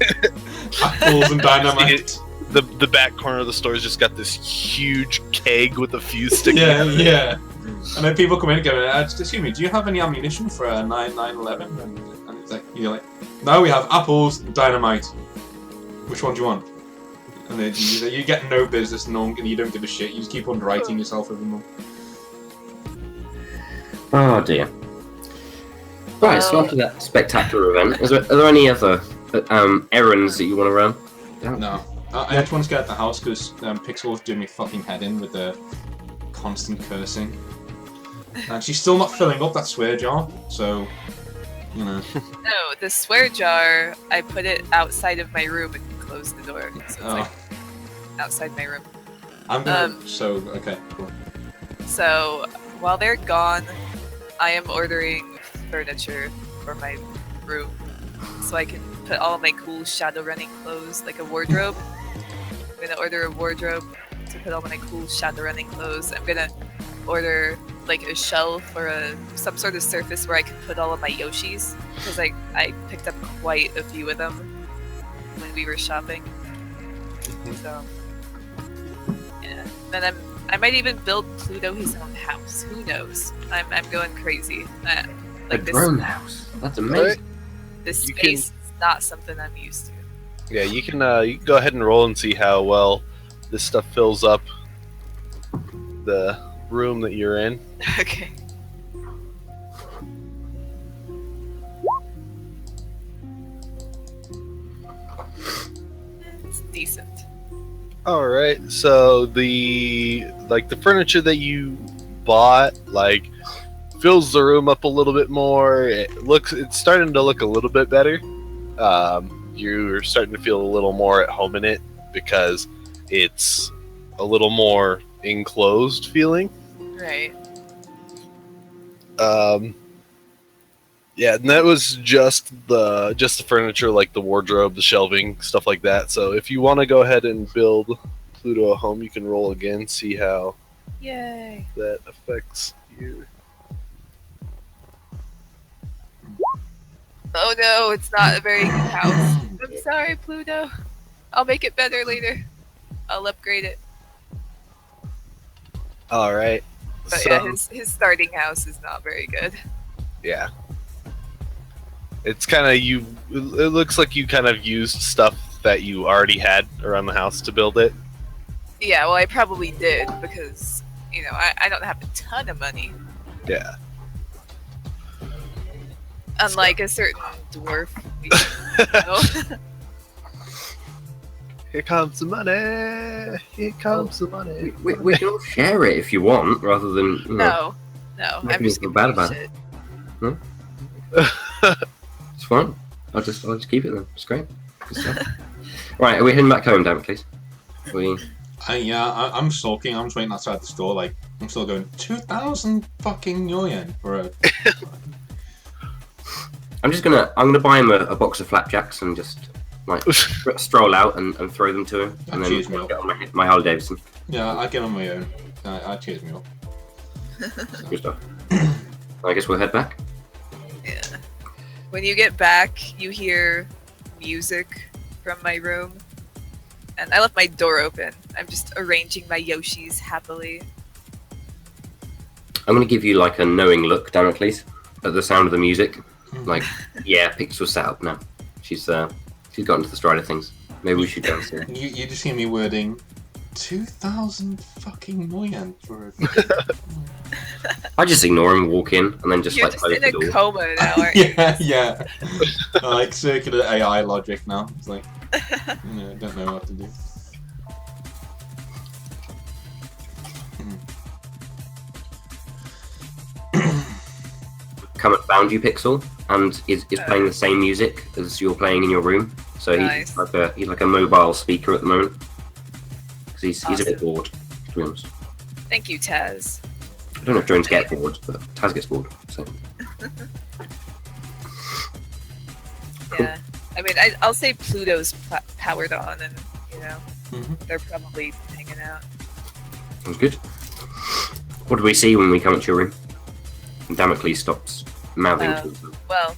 Speaker 1: Apples and dynamite.
Speaker 2: The back corner of the store has just got this huge keg with a fuse sticking out.
Speaker 1: Yeah. And then people come in and go, excuse me, do you have any ammunition for a 911? And it's like, you're like, no, we have apples and dynamite. Which one do you want? And then you get no business and you don't give a shit. You just keep underwriting yourself every month.
Speaker 3: Oh dear. Right, so after that spectacular event, are there any other errands that you want to run?
Speaker 1: No. I just want to get out the house because Pixel's doing me fucking head in with the constant cursing. And she's still not filling up that swear jar, so,
Speaker 4: No, the swear jar, I put it outside of my room and closed the door. So it's like outside my room.
Speaker 1: I'm gonna. Okay, cool.
Speaker 4: So while they're gone, I am ordering furniture for my room so I can put all my cool Shadowrunning clothes, like a wardrobe. I'm gonna order a wardrobe to put all my cool Shadowrunning clothes. I'm gonna order like a shelf or some sort of surface where I can put all of my Yoshis because I picked up quite a few of them when we were shopping. So yeah, then I might even build Pluto his own house. Who knows? I'm going crazy.
Speaker 3: A
Speaker 4: Like this
Speaker 3: drone house. That's amazing.
Speaker 4: this
Speaker 2: You
Speaker 4: space is not something I'm used to.
Speaker 2: Yeah, you can go ahead and roll and see how well this stuff fills up the room that you're in.
Speaker 4: Okay. decent.
Speaker 2: All right. So the furniture that you bought fills the room up a little bit more. It's starting to look a little bit better. You're starting to feel a little more at home in it because it's a little more enclosed feeling.
Speaker 4: Right.
Speaker 2: Yeah, and that was just the furniture, like the wardrobe, the shelving, stuff like that. So if you want to go ahead and build Pluto a home, you can roll again, see how
Speaker 4: Yay.
Speaker 2: that affects you.
Speaker 4: Oh no, it's not a very good house. I'm sorry, Pluto. I'll make it better later. I'll upgrade it.
Speaker 2: All right.
Speaker 4: But
Speaker 2: So,
Speaker 4: yeah, his starting house is not very good.
Speaker 2: yeah. It's kind of it looks like you kind of used stuff that you already had around the house to build it.
Speaker 4: Yeah, well, I probably did because, I don't have a ton of money.
Speaker 2: Yeah.
Speaker 4: Unlike a certain dwarf.
Speaker 2: Here comes the money. Here comes the money.
Speaker 3: We can all share it if you want, rather than
Speaker 4: No,
Speaker 3: Making
Speaker 4: I'm
Speaker 3: me
Speaker 4: just
Speaker 3: feel
Speaker 4: gonna
Speaker 3: bad
Speaker 4: do
Speaker 3: about
Speaker 4: shit.
Speaker 3: It's fine. I'll just keep it then. It's great. Good stuff. Right, are we heading back home, damn it, please?
Speaker 1: I'm sulking. I'm just waiting outside the store. Like, I'm still going 2,000 fucking yen for a.
Speaker 3: I'm gonna buy him a box of flapjacks and just stroll out and throw them to him, and then
Speaker 1: Cheers me up.
Speaker 3: get on my Harley Davidson.
Speaker 1: Yeah, I get on my own. I cheers me up.
Speaker 3: Good stuff. I guess we'll head back.
Speaker 4: Yeah. When you get back, you hear music from my room. And I left my door open. I'm just arranging my Yoshis happily.
Speaker 3: I'm gonna give you a knowing look, Damocles, at the sound of the music. Yeah, Pixel's set up now. She's got into the stride of things. Maybe we should go and see her.
Speaker 1: You just hear me wording 2,000 fucking yen for a.
Speaker 3: I just ignore him, walk in, and then just
Speaker 4: You're
Speaker 3: close
Speaker 4: just
Speaker 3: the
Speaker 4: in a
Speaker 3: door.
Speaker 4: coma now, aren't you?
Speaker 1: yeah. Like circular AI logic now. It's like, I don't know what to do.
Speaker 3: Come and found you, Pixel, and is playing the same music as you're playing in your room. So
Speaker 4: Nice.
Speaker 3: he's like a mobile speaker at the moment. Because he's a bit
Speaker 4: Awesome.
Speaker 3: bored, to be honest.
Speaker 4: Thank you, Taz.
Speaker 3: I don't know if drones get bored, but Taz gets bored. So
Speaker 4: Yeah. I mean, I'll say Pluto's powered on, and they're probably hanging out.
Speaker 3: sounds good. What do we see when we come into your room? And Damocles stops mouthing to himself.
Speaker 4: Well,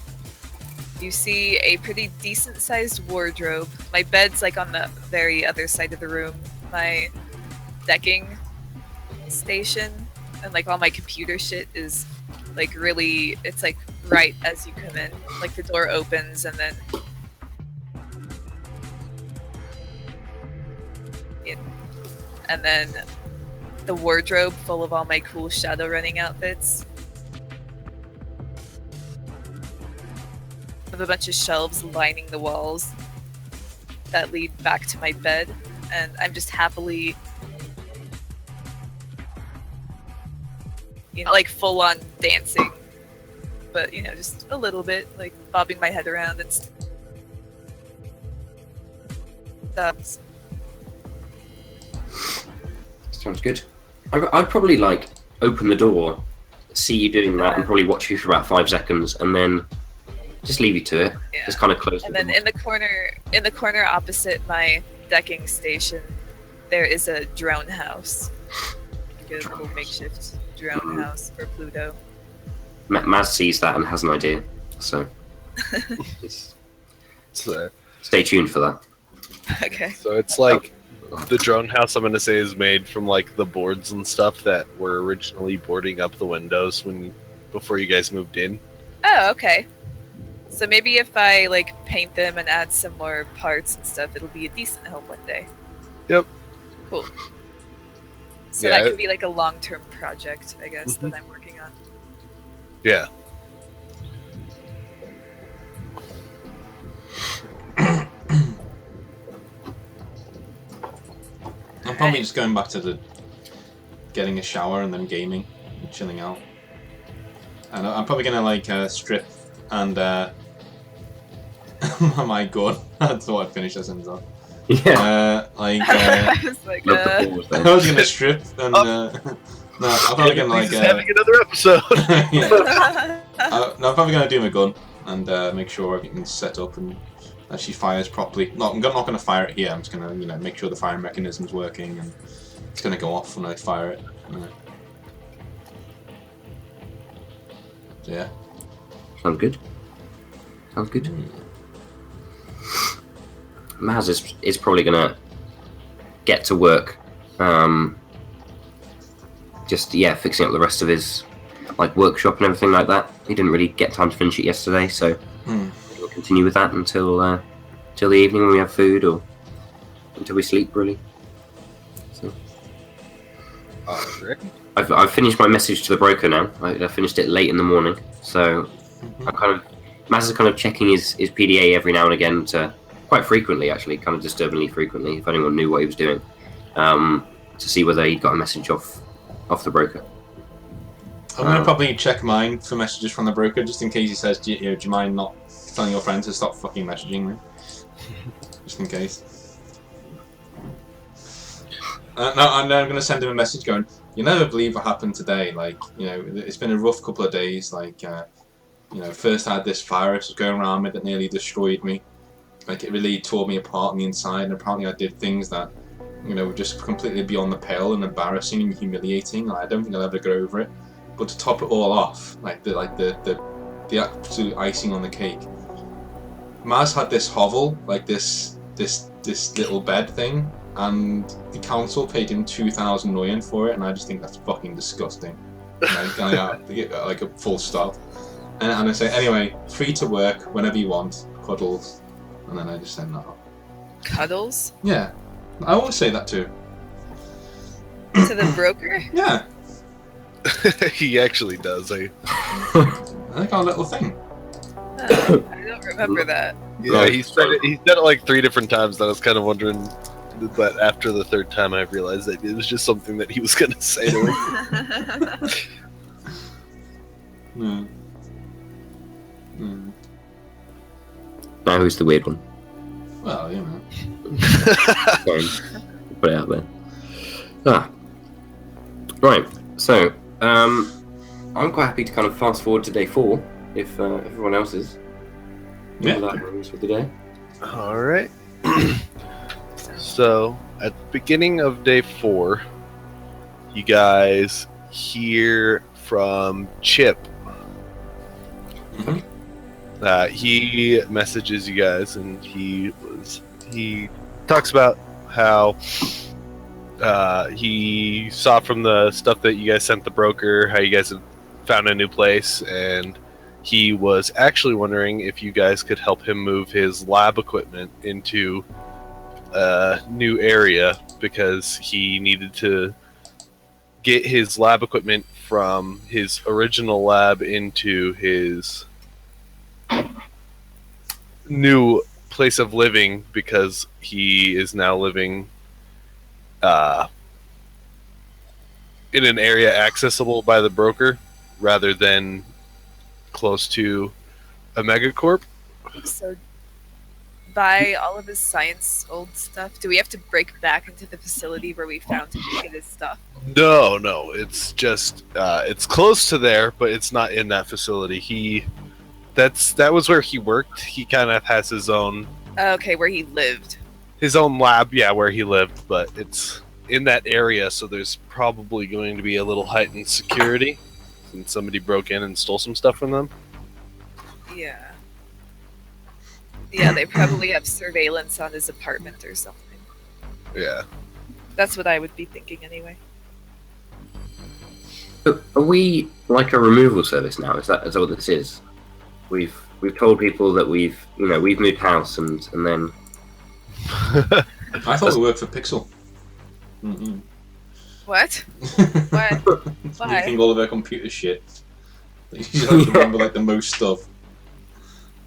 Speaker 4: you see a pretty decent-sized wardrobe. My bed's on the very other side of the room. My decking station and all my computer shit is really. It's right as you come in. The door opens and then. And then the wardrobe full of all my cool Shadowrunning outfits. With a bunch of shelves lining the walls that lead back to my bed, and I'm just happily, full on dancing, but just a little bit, bobbing my head around and stuff.
Speaker 3: Sounds good. I'd probably open the door, see you doing that, and probably watch you for about 5 seconds, and then just leave you to it.
Speaker 4: Yeah.
Speaker 3: Just kind of close.
Speaker 4: And then in the corner opposite my decking station, there is a drone house. A little makeshift drone house for Pluto.
Speaker 3: Maz sees that and has an idea, so
Speaker 2: So
Speaker 3: stay tuned for that.
Speaker 4: Okay.
Speaker 2: it's the drone house, I'm going to say, is made from the boards and stuff that were originally boarding up the windows before you guys moved in.
Speaker 4: Oh, okay. So maybe if I paint them and add some more parts and stuff, it'll be a decent home one day.
Speaker 2: Yep.
Speaker 4: Cool. So
Speaker 2: Yeah,
Speaker 4: that could be a long-term project, I guess, that I'm working on.
Speaker 2: Yeah.
Speaker 1: probably just going back to the getting a shower and then gaming and chilling out. And I'm probably gonna like strip and my god, I thought I'd finish that sentence off.
Speaker 3: Yeah.
Speaker 4: I was like,
Speaker 3: Love the pause
Speaker 1: I
Speaker 3: there.
Speaker 1: was gonna strip and no, I'm probably gonna like
Speaker 2: having another episode.
Speaker 1: yeah. No, I'm probably gonna do my gun and make sure everything's set up and that she fires properly. I'm not gonna fire it here. I'm just gonna make sure the firing mechanism's working and it's gonna go off when I fire it. So, yeah.
Speaker 3: Sounds good. Sounds good. Maz is probably gonna get to work. Just fixing up the rest of his like workshop and everything like that. He didn't really get time to finish it yesterday, so we'll continue with that until the evening when we have food or until we sleep, really. So I've finished my message to the broker now. I finished it late in the morning, so Maz is kind of checking his PDA every now and again quite frequently, actually, kind of disturbingly frequently, if anyone knew what he was doing, to see whether he got a message off the broker.
Speaker 1: I'm going to probably check mine for messages from the broker, just in case he says, do you mind not telling your friends to stop fucking messaging me? Just in case. No, I'm going to send him a message going, you never believe what happened today, like, it's been a rough couple of days, like, first I had this virus going around me that nearly destroyed me. Like, it really tore me apart on the inside, and apparently I did things that, were just completely beyond the pale and embarrassing and humiliating. Like, I don't think I'll ever get over it. But to top it all off, the absolute icing on the cake, Maz had this hovel, like this little bed thing, and the council paid him 2,000 nuyen for it, and I just think that's fucking disgusting. Like a full stop. And I say, anyway, free to work whenever you want, cuddles. And then I just send that off.
Speaker 4: Cuddles?
Speaker 1: Yeah. I always say that too.
Speaker 4: To the broker?
Speaker 1: Yeah.
Speaker 2: He actually does.
Speaker 1: I think our little thing.
Speaker 4: I don't remember that.
Speaker 2: Yeah, he said it like 3 different times, and I was kind of wondering, but after the 3rd time I realized that it was just something that he was going to say to him.
Speaker 3: Now who's the weird one?
Speaker 1: Well,
Speaker 3: Put it out there. Right, so I'm quite happy to kind of fast forward to day 4 if everyone else is.
Speaker 1: Yeah.
Speaker 3: For the day.
Speaker 2: All right. So at the beginning of day 4, you guys hear from Chip. He messages you guys, and he talks about how he saw from the stuff that you guys sent the broker how you guys have found a new place, and he was actually wondering if you guys could help him move his lab equipment into a new area, because he needed to get his lab equipment from his original lab into his new place of living, because he is now living in an area accessible by the broker rather than close to a megacorp.
Speaker 4: So, buy all of his science old stuff. Do we have to break back into the facility where we found him to get his stuff?
Speaker 2: No, it's just it's close to there, but it's not in that facility. That was where he worked. He kind of has his own.
Speaker 4: Okay, where he lived.
Speaker 2: His own lab, yeah, where he lived, but it's in that area, so there's probably going to be a little heightened security since somebody broke in and stole some stuff from them.
Speaker 4: Yeah. Yeah, they probably have surveillance on his apartment or something.
Speaker 2: Yeah.
Speaker 4: That's what I would be thinking anyway.
Speaker 3: Are we like a removal service now? Is that what this is? We've told people that we've moved house and then.
Speaker 1: I thought we worked for Pixel.
Speaker 4: What? What? Why?
Speaker 1: Leaking all of our computer shit. You should have to remember like the most stuff.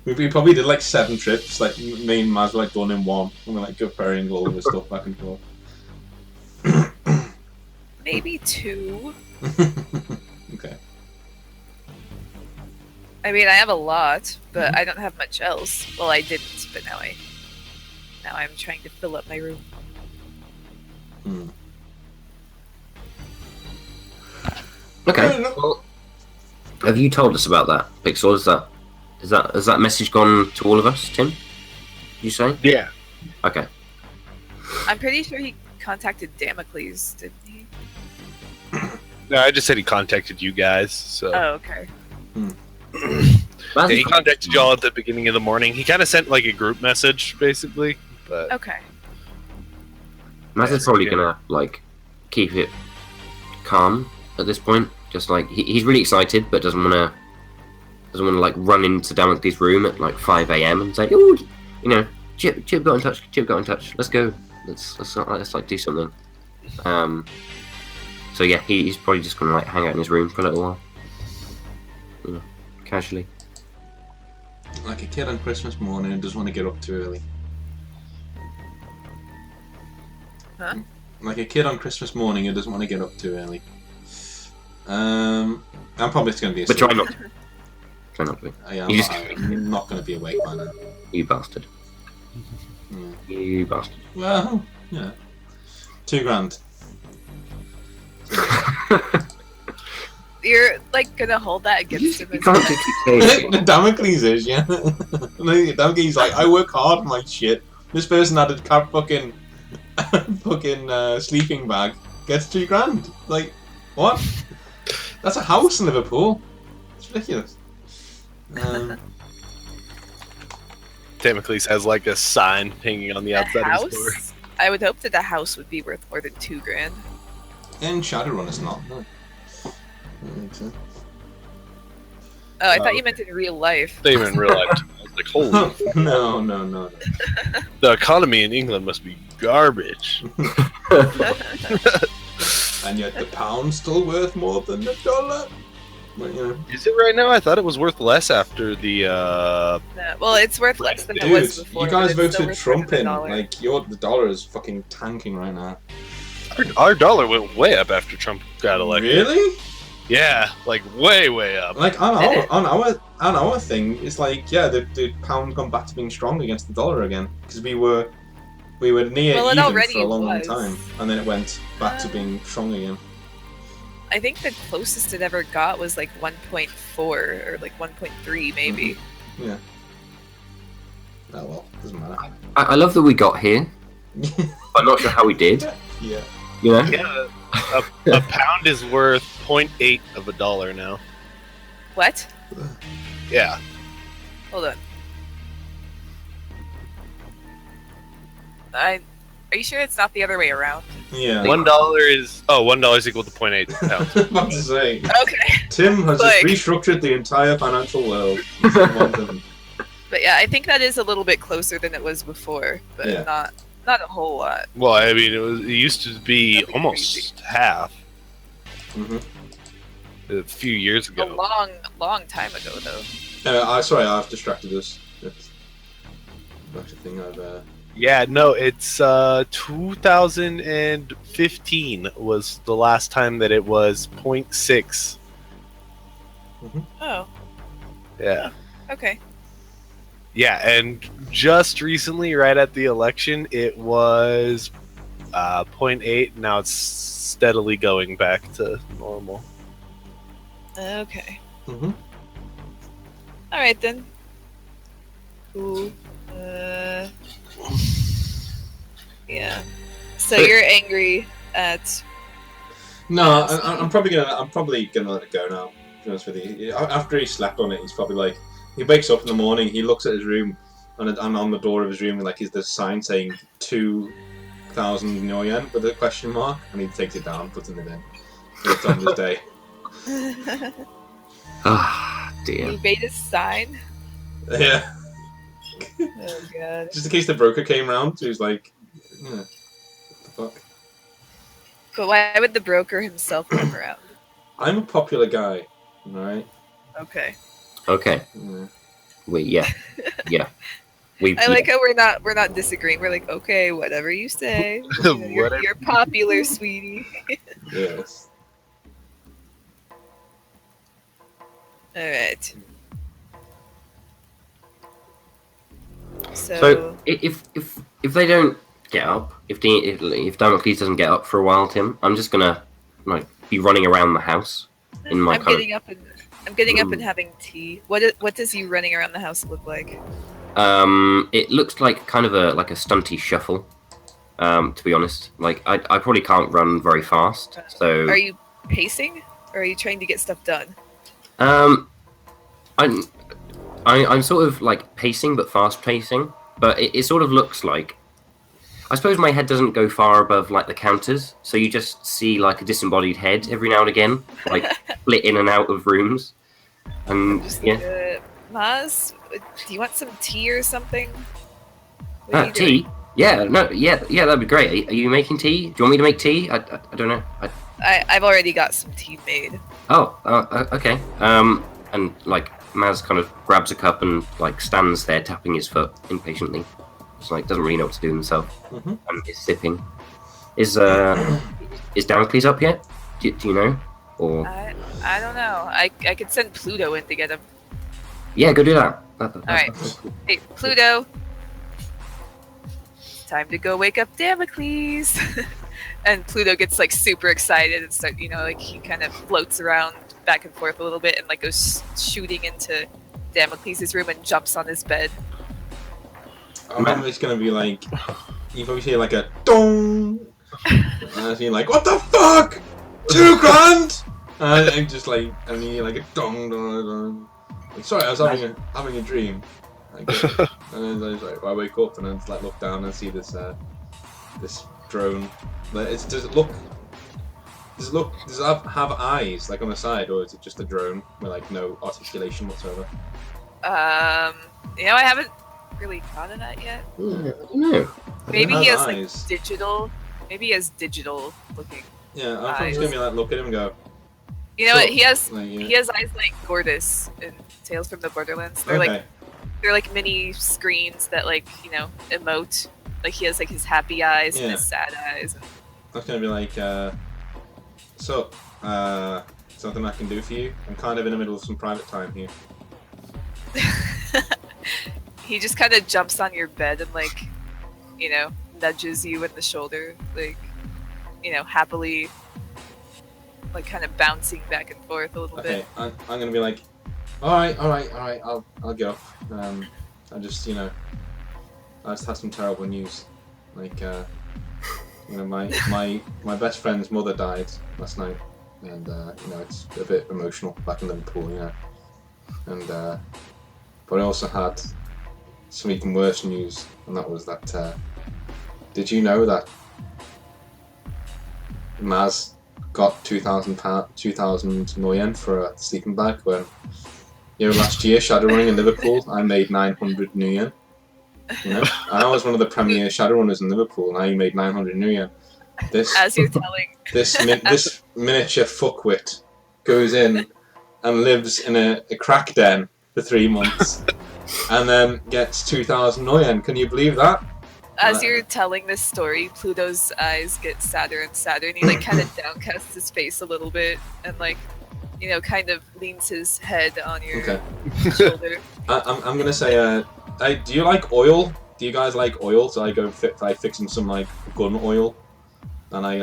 Speaker 1: We probably did like 7 trips. Like me and Maz were like done in one, and we're like comparing all of the stuff back and forth.
Speaker 4: Maybe 2.
Speaker 1: Okay.
Speaker 4: I mean, I have a lot, but I don't have much else. Well, I didn't, but now I'm trying to fill up my room.
Speaker 1: Hmm.
Speaker 3: Okay.
Speaker 1: No.
Speaker 3: Well, have you told us about that, Pixel? Has that message gone to all of us, Tim? You say?
Speaker 2: Yeah.
Speaker 3: Okay.
Speaker 4: I'm pretty sure he contacted Damocles, didn't he?
Speaker 2: No, I just said he contacted you guys. So
Speaker 4: Oh, okay.
Speaker 2: yeah, he contacted y'all at the beginning of the morning. He kind of sent like a group message, basically. But
Speaker 4: Okay.
Speaker 3: Maz's probably gonna like keep it calm at this point. Just like he's really excited, but doesn't want to like run into Damocles' room at like 5 a.m. and say, "Oh, you know, Chip got in touch. Chip got in touch. Let's go. Let's like do something." So yeah, he's probably just gonna like hang out in his room for a little while, you know, casually.
Speaker 1: Like a kid on Christmas morning and doesn't want to get up too early.
Speaker 4: Huh?
Speaker 1: Like a kid on Christmas morning who doesn't want to get up too early. I'm probably just going to be
Speaker 3: But
Speaker 1: asleep.
Speaker 3: try not to. Try not to be.
Speaker 1: I'm not going to be awake by now.
Speaker 3: You bastard.
Speaker 1: Yeah.
Speaker 3: You bastard.
Speaker 1: Well, yeah. $2,000.
Speaker 4: You're like gonna hold that against him.
Speaker 3: You can't just keep saying
Speaker 1: Damocles is, yeah. Damocles like, I work hard for my shit. This person had a fucking sleeping bag. Gets $2,000. Like, what? That's a house in Liverpool. It's ridiculous.
Speaker 2: Damocles has like a sign hanging on the outside of his door.
Speaker 4: I would hope that the house would be worth more than $2,000.
Speaker 1: In Shadowrun, it's not. No. I don't think so.
Speaker 4: Oh, I thought you meant in real life.
Speaker 2: They even realized. I was like, holy.
Speaker 1: No.
Speaker 2: The economy in England must be garbage.
Speaker 1: And yet the pound's still worth more than the dollar. But, you know.
Speaker 2: Is it right now? I thought it was worth less after the.
Speaker 4: No, well, it's worth less than it
Speaker 1: Dude,
Speaker 4: was before.
Speaker 1: you guys
Speaker 4: but it's still
Speaker 1: voted
Speaker 4: worth
Speaker 1: Trump in.
Speaker 4: $1.
Speaker 1: Like, the dollar is fucking tanking right now.
Speaker 2: Our dollar went way up after Trump got elected.
Speaker 1: Really?
Speaker 2: Yeah, like way up.
Speaker 1: Like on our thing, it's like the pound gone back to being strong against the dollar again because we were near
Speaker 4: Well, it
Speaker 1: even
Speaker 4: already
Speaker 1: for a long
Speaker 4: was.
Speaker 1: time, and then it went back to being strong again.
Speaker 4: I think the closest it ever got was like 1.4 or like 1.3 maybe.
Speaker 1: Yeah. Oh well, doesn't matter.
Speaker 3: I love that we got here. I'm not sure how we did.
Speaker 1: Yeah.
Speaker 3: You know?
Speaker 2: Yeah, a pound is worth 0.8 of a dollar now.
Speaker 4: What?
Speaker 2: Yeah.
Speaker 4: Hold on. Are you sure it's not the other way around?
Speaker 1: Yeah.
Speaker 2: $1 is $1 equal to 0.8 pounds.
Speaker 1: What to say?
Speaker 4: Okay.
Speaker 1: Tim has
Speaker 4: Like-
Speaker 1: just restructured the entire financial world. He's one of them.
Speaker 4: But yeah, I think that is a little bit closer than it was before, but
Speaker 1: Yeah.
Speaker 4: not a whole lot.
Speaker 2: Well, I mean, it used to be
Speaker 4: That'd be
Speaker 2: almost
Speaker 4: crazy.
Speaker 2: half
Speaker 1: Mm-hmm.
Speaker 2: a few years
Speaker 4: A
Speaker 2: ago.
Speaker 4: long time ago though.
Speaker 1: Sorry, I've distracted us. That's a thing I've.
Speaker 2: Yeah, no, it's 2015 was the last time that it was 0.6.
Speaker 4: Oh,
Speaker 2: Yeah.
Speaker 4: okay.
Speaker 2: Yeah, and just recently, right at the election, it was 0.8. Now it's steadily going back to normal.
Speaker 4: Okay.
Speaker 1: Mm-hmm.
Speaker 4: All right then. Cool. Yeah. So you're angry at.
Speaker 1: No, I'm probably gonna let it go now. To be honest with you, after he slept on it, he's probably like he wakes up in the morning, he looks at his room, and on the door of his room, like is the sign saying 2,000 yen with a question mark, and he takes it down, puts it in. It's on his day.
Speaker 3: Ah, dear.
Speaker 4: You made a sign.
Speaker 1: Yeah.
Speaker 4: Oh god.
Speaker 1: Just in case the broker came round, he was like, what the fuck?
Speaker 4: But why would the broker himself come around?
Speaker 1: I'm a popular guy, alright?
Speaker 4: Okay.
Speaker 3: Okay.
Speaker 1: Yeah.
Speaker 3: Yeah. We.
Speaker 4: I like how we're not disagreeing. We're like, okay, whatever you say.
Speaker 2: Whatever.
Speaker 4: You're popular, sweetie.
Speaker 1: Yes.
Speaker 4: Alright.
Speaker 3: So if they don't get up, if Damocles doesn't get up for a while, Tim, I'm just gonna like be running around the house in my
Speaker 4: I'm
Speaker 3: kind
Speaker 4: getting up and having tea. What does you running around the house look like?
Speaker 3: It looks like kind of a stunty shuffle. To be honest, like I probably can't run very fast. So
Speaker 4: Are you pacing, or are you trying to get stuff done?
Speaker 3: I'm sort of like pacing, but fast pacing. But it sort of looks like, I suppose my head doesn't go far above like the counters, so you just see like a disembodied head every now and again, like split in and out of rooms. And yeah,
Speaker 4: Maz, do you want some tea or something? What are you doing?
Speaker 3: tea. Yeah, no, yeah, that'd be great. Are you making tea? Do you want me to make tea? I don't know.
Speaker 4: I've already got some tea made.
Speaker 3: Oh, okay. And like Maz kind of grabs a cup and like stands there tapping his foot impatiently. Just like doesn't really know what to do himself.
Speaker 1: Mm-hmm.
Speaker 3: And is sipping. Is Damocles up yet? Do you know? Or
Speaker 4: I don't know. I could send Pluto in to get him.
Speaker 3: yeah, go do that.
Speaker 4: Alright. Hey, Pluto. It's time to go wake up Damocles. And Pluto gets like super excited and start, like he kind of floats around back and forth a little bit and like goes shooting into Damocles' room and jumps on his bed.
Speaker 1: I remember it's gonna be like, you probably hear like a dong, and you're like, what the fuck? $2,000! And I'm just like, and you hear like a dong, dong, dong. Like, sorry, I was having a dream. Like, and then I was like, I wake up and I just like look down and see this this drone. Does it have eyes like on the side, or is it just a drone with like no articulation whatsoever?
Speaker 4: I haven't really thought of that yet.
Speaker 3: No.
Speaker 4: Maybe he has
Speaker 1: eyes.
Speaker 4: like digital. Maybe he has digital looking.
Speaker 1: Yeah, I'm just gonna be like, look at him and go.
Speaker 4: You know what? He has
Speaker 1: Like,
Speaker 4: he has eyes like Gortys in Tales from the Borderlands. They're
Speaker 1: Okay.
Speaker 4: like mini screens that like emote. Like he has like his happy eyes and his sad eyes. And...
Speaker 1: I was gonna be like, something I can do for you. I'm kind of in the middle of some private time here.
Speaker 4: He just kind of jumps on your bed and like, nudges you in the shoulder, like, happily, like kind of bouncing back and forth a little bit.
Speaker 1: Okay, I'm gonna be like, all right, I'll get up. I just had some terrible news. Like, my best friend's mother died last night, and it's a bit emotional back in Liverpool, and but I also had some even worse news, and that was that. Did you know that Maz got 2,000 million for a sleeping bag when last year Shadowrunning in Liverpool I made 900 million. I was one of the premier Shadowrunners in Liverpool, and I made 900 million.
Speaker 4: As you're telling
Speaker 1: this miniature fuckwit goes in and lives in a crack den for 3 months, and then gets 2,000 million. Can you believe that?
Speaker 4: As you're telling this story, Pluto's eyes get sadder and sadder, and he like kind of downcasts his face a little bit, and like, kind of leans his head on your shoulder.
Speaker 1: I'm gonna say, do you like oil? Do you guys like oil? So I go fix him some like gun oil, and I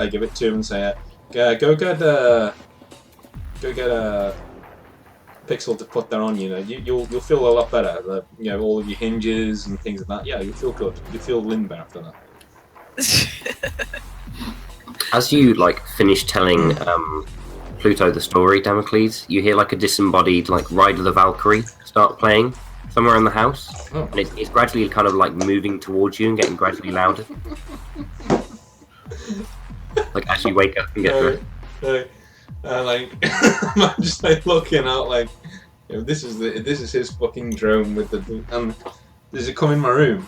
Speaker 1: give it to him and say, go get a Pixel to put that on. You'll feel a lot better. All of your hinges and things like that. Yeah, you'll feel good. You feel limber after that.
Speaker 3: As you like finish telling Pluto the story, Damocles, you hear like a disembodied like Ride of the Valkyrie start playing somewhere in the house, and it's gradually kind of like moving towards you and getting gradually louder. Like as you wake up and get dressed.
Speaker 1: I'm just like looking out like, this is his fucking drone with the does it come in my room?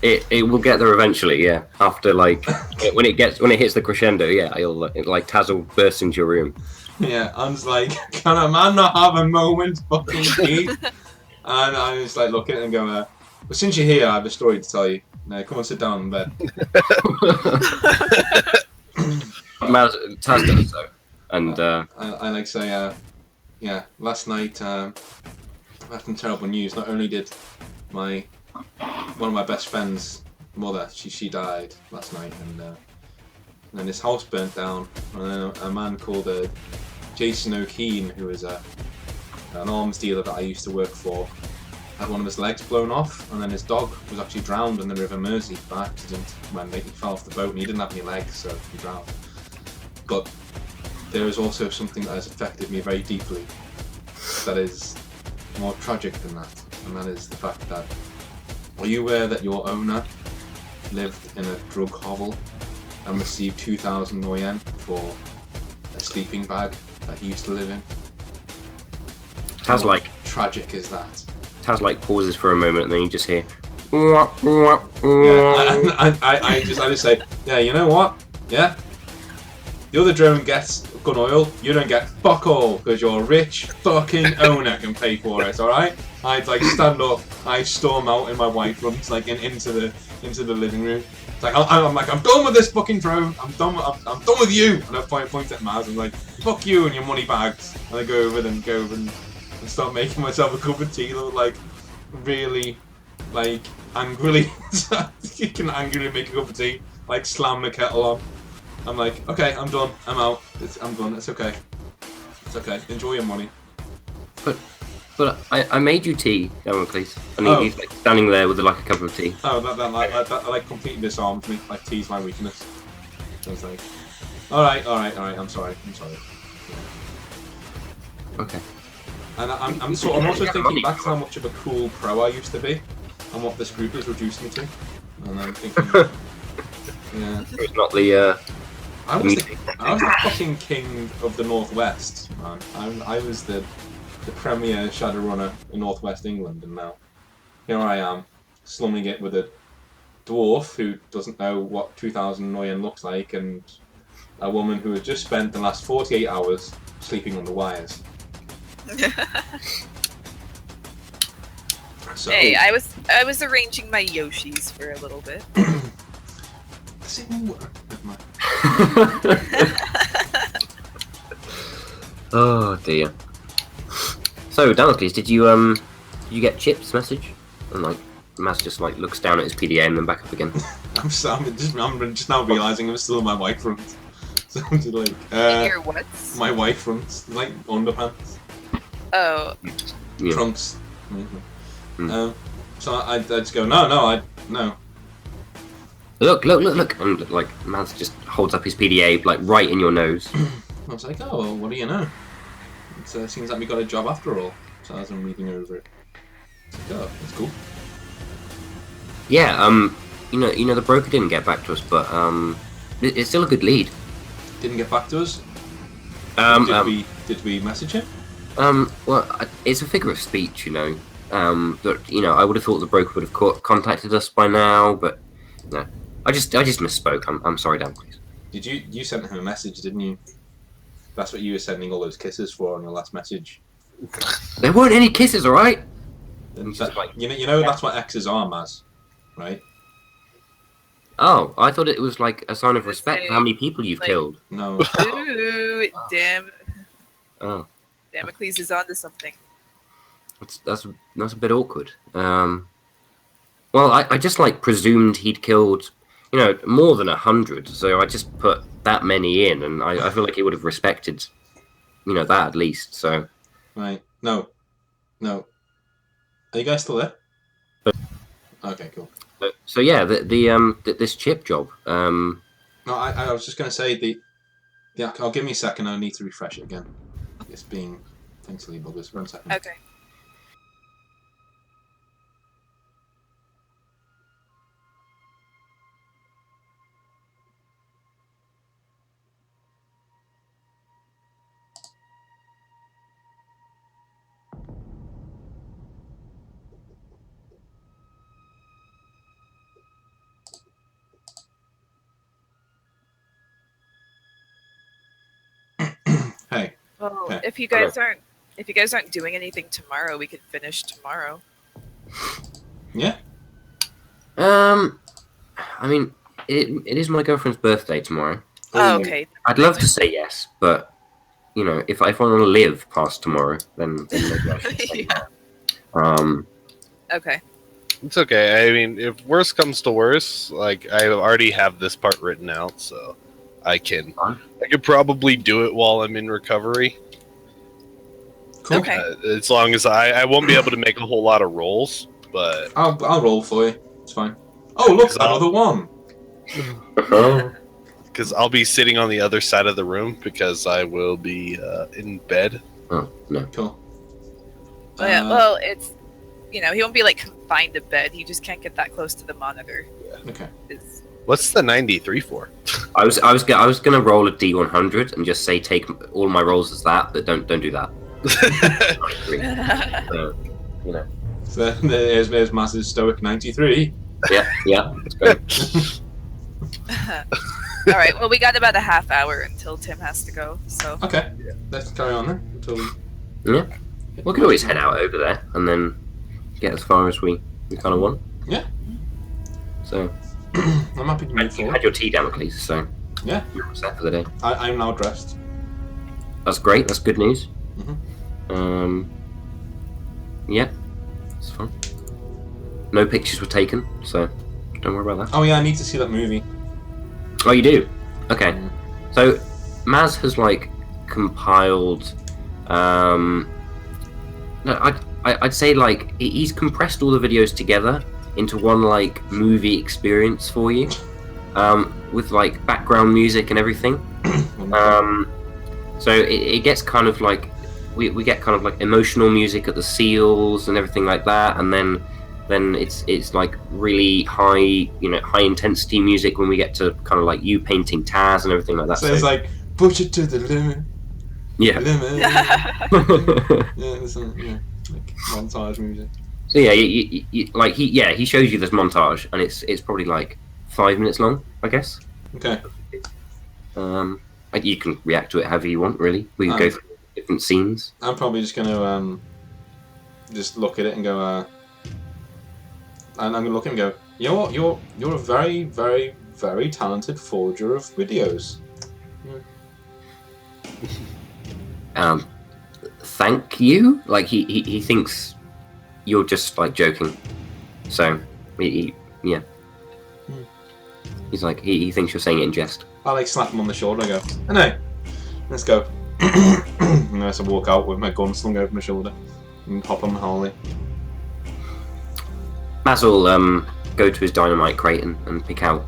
Speaker 3: It will get there eventually, yeah. After like when it hits the crescendo, yeah, like Taz will burst into your room.
Speaker 1: Yeah, I'm just like, can a man not have a moment fucking peace? And I'm just like looking and going, well, since you're here, I have a story to tell you. Now come on, sit down in bed.
Speaker 3: Taz does so, and
Speaker 1: I like to say, yeah, last night, I had some terrible news. Not only did one of my best friends' mother, she died last night, and then his house burnt down, and then a man called Jason O'Keen, who is an arms dealer that I used to work for, had one of his legs blown off, and then his dog was actually drowned in the River Mersey by accident when he fell off the boat, and he didn't have any legs, so he drowned. But there is also something that has affected me very deeply that is more tragic than that, and that is the fact that, are you aware that your owner lived in a drug hovel and received 2,000 yen for a sleeping bag that he used to live in?
Speaker 3: Taz
Speaker 1: How tragic is that?
Speaker 3: Taz pauses for a moment, and then you just hear.
Speaker 1: Yeah, I just say, yeah, you know what? Yeah, the other drone gets gun oil, you don't get fuck all, because your rich fucking owner can pay for it, alright? I'd stand up, I storm out in my white runs, into the living room. It's I'm done with this fucking drone, I'm done with you! And I point at Maz and fuck you and your money bags. And I go over and start making myself a cup of tea, really, angrily. You can angrily make a cup of tea, slam the kettle on. I'm okay, I'm done, I'm out, I'm done, it's okay. It's okay, enjoy your money.
Speaker 3: But I made you tea, please. And he's standing there with a cup of tea.
Speaker 1: Oh, that completely disarmed me, tea's my weakness. So it's alright, I'm sorry. Yeah.
Speaker 3: Okay.
Speaker 1: And I'm also thinking back to how much of a cool pro I used to be, and what this group has reduced me to. And I'm thinking, yeah.
Speaker 3: It's not the.
Speaker 1: I was the fucking king of the Northwest, man. I was the premier Shadowrunner in Northwest England, and now here I am, slumming it with a dwarf who doesn't know what 2,000 yen looks like, and a woman who has just spent the last 48 hours sleeping on the wires. So,
Speaker 4: hey, I was arranging my Yoshis for a little bit.
Speaker 3: Oh dear. So Damocles, did you get Chip's message? And Maz just looks down at his PDA and then back up again.
Speaker 1: I'm just now realizing I'm still in my white front. So I'm just
Speaker 4: Your what?
Speaker 1: My white fronts, underpants.
Speaker 4: Oh.
Speaker 3: Yeah.
Speaker 1: Trunks. So I just go, no.
Speaker 3: Look! And Maz just holds up his PDA right in your nose.
Speaker 1: I was oh, well, what do you know? It seems like we got a job after all. So as I'm reading over it, oh, that's cool.
Speaker 3: Yeah, you know the broker didn't get back to us, but it's still a good lead.
Speaker 1: Didn't get back to us. Did we message him?
Speaker 3: Well, it's a figure of speech, that I would have thought the broker would have contacted us by now, but no, I just misspoke. I'm sorry, Dan, please.
Speaker 1: Did you sent him a message, didn't you? That's what you were sending all those kisses for on your last message.
Speaker 3: There weren't any kisses, all right?
Speaker 1: You know that's what exes are, Maz, right?
Speaker 3: Oh, I thought it was a sign of respect for how many people you've killed.
Speaker 1: No.
Speaker 4: Ooh, damn.
Speaker 3: Oh.
Speaker 4: Damocles is onto something.
Speaker 3: That's a bit awkward. Well, I just presumed he'd killed, more than 100. So I just put that many in, and I feel like he would have respected, that at least. So.
Speaker 1: Right. No. Are you guys still there? Okay, cool.
Speaker 3: So yeah, this chip job.
Speaker 1: No, I was just gonna say I'll give me a second. I need to refresh it again. It's being thankfully buggers. 1 second.
Speaker 4: Okay.
Speaker 1: Hey.
Speaker 4: Well,
Speaker 1: Okay.
Speaker 4: if you guys aren't doing anything tomorrow, we could finish tomorrow.
Speaker 1: Yeah.
Speaker 3: I mean, it is my girlfriend's birthday tomorrow.
Speaker 4: Oh, okay.
Speaker 3: I'd love to say yes, but you know, if I want to live past tomorrow, then maybe I should say
Speaker 4: Yeah.
Speaker 3: no.
Speaker 4: Okay.
Speaker 2: It's okay. I mean, if worse comes to worse, like I already have this part written out, so I could probably do it while I'm in recovery.
Speaker 1: Cool.
Speaker 4: Okay.
Speaker 2: As long as I won't be able to make a whole lot of rolls, but
Speaker 1: I'll roll for you. It's fine. Oh, look, another one.
Speaker 2: because I'll be sitting on the other side of the room because I will be in bed.
Speaker 3: Oh no.
Speaker 1: Cool.
Speaker 4: Well, yeah, well, it's he won't be like confined to bed. He just can't get that close to the monitor.
Speaker 1: Okay.
Speaker 4: It's-
Speaker 2: What's the 93 for?
Speaker 3: I was gonna roll a D100 and just say take all my rolls as that, but don't do that. You know.
Speaker 1: So there's Maz's stoic 93.
Speaker 3: Yeah. Let's go.
Speaker 4: All right. Well, we got about a half hour until Tim has to go. So
Speaker 1: Okay. Let's carry on then. Until
Speaker 3: Yeah. We could always head out over there and then get as far as we kind of want.
Speaker 1: Yeah.
Speaker 3: So
Speaker 1: I'm happy to move
Speaker 3: you
Speaker 1: forward.
Speaker 3: had your tea, Damocles. So
Speaker 1: Yeah.
Speaker 3: you're all set for the day.
Speaker 1: I'm now dressed.
Speaker 3: That's great. That's good news.
Speaker 1: Mhm.
Speaker 3: Yeah, it's fun. No pictures were taken, so don't worry about that.
Speaker 1: Oh yeah, I need to see that movie.
Speaker 3: Oh, you do? Okay.
Speaker 1: Mm.
Speaker 3: So Maz has like compiled. No, I'd say like he's compressed all the videos together into one like movie experience for you, with like background music and everything. So it gets kind of like we get kind of like emotional music at the seals and everything like that, and then it's like really high intensity music when we get to kind of like you painting Taz and everything like that.
Speaker 1: So it's like push it to the limit.
Speaker 3: Yeah.
Speaker 1: Limit. Yeah, there's some like montage music.
Speaker 3: So yeah, you, like he shows you this montage, and it's probably like 5 minutes long, I guess.
Speaker 1: Okay.
Speaker 3: You can react to it however you want, really. We can go through different scenes.
Speaker 1: I'm probably just gonna just look at it and go and I'm gonna look at it and go, you know what, you're a very, very, very talented forger of videos.
Speaker 3: Thank you. Like he thinks you're just like joking. So yeah. He's like he thinks you're saying it in jest.
Speaker 1: I like slap him on the shoulder and go, anyway, let's go. And I walk out with my gun slung over my shoulder and hop on the Harley.
Speaker 3: Maz will go to his dynamite crate and pick out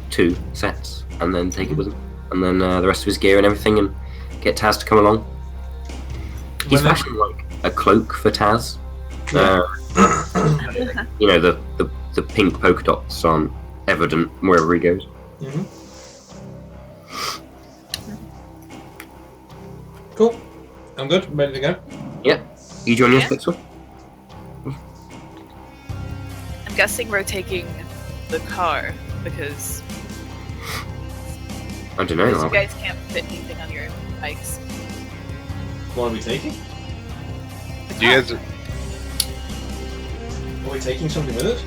Speaker 3: 2 sets and then take it with him, and then the rest of his gear and everything, and get Taz to come along. He's fashioned like a cloak for Taz. You know, the pink polka dots aren't evident wherever he goes.
Speaker 1: Mm-hmm. Cool. I'm good. Ready to go.
Speaker 3: Yeah. You join your
Speaker 4: Yeah.
Speaker 3: Pixel?
Speaker 4: I'm guessing we're taking the car because
Speaker 3: I don't know.
Speaker 4: you guys can't fit anything on your bikes.
Speaker 1: What are we taking?
Speaker 4: The
Speaker 2: You
Speaker 4: car.
Speaker 2: guys are,
Speaker 1: Are we taking something with us?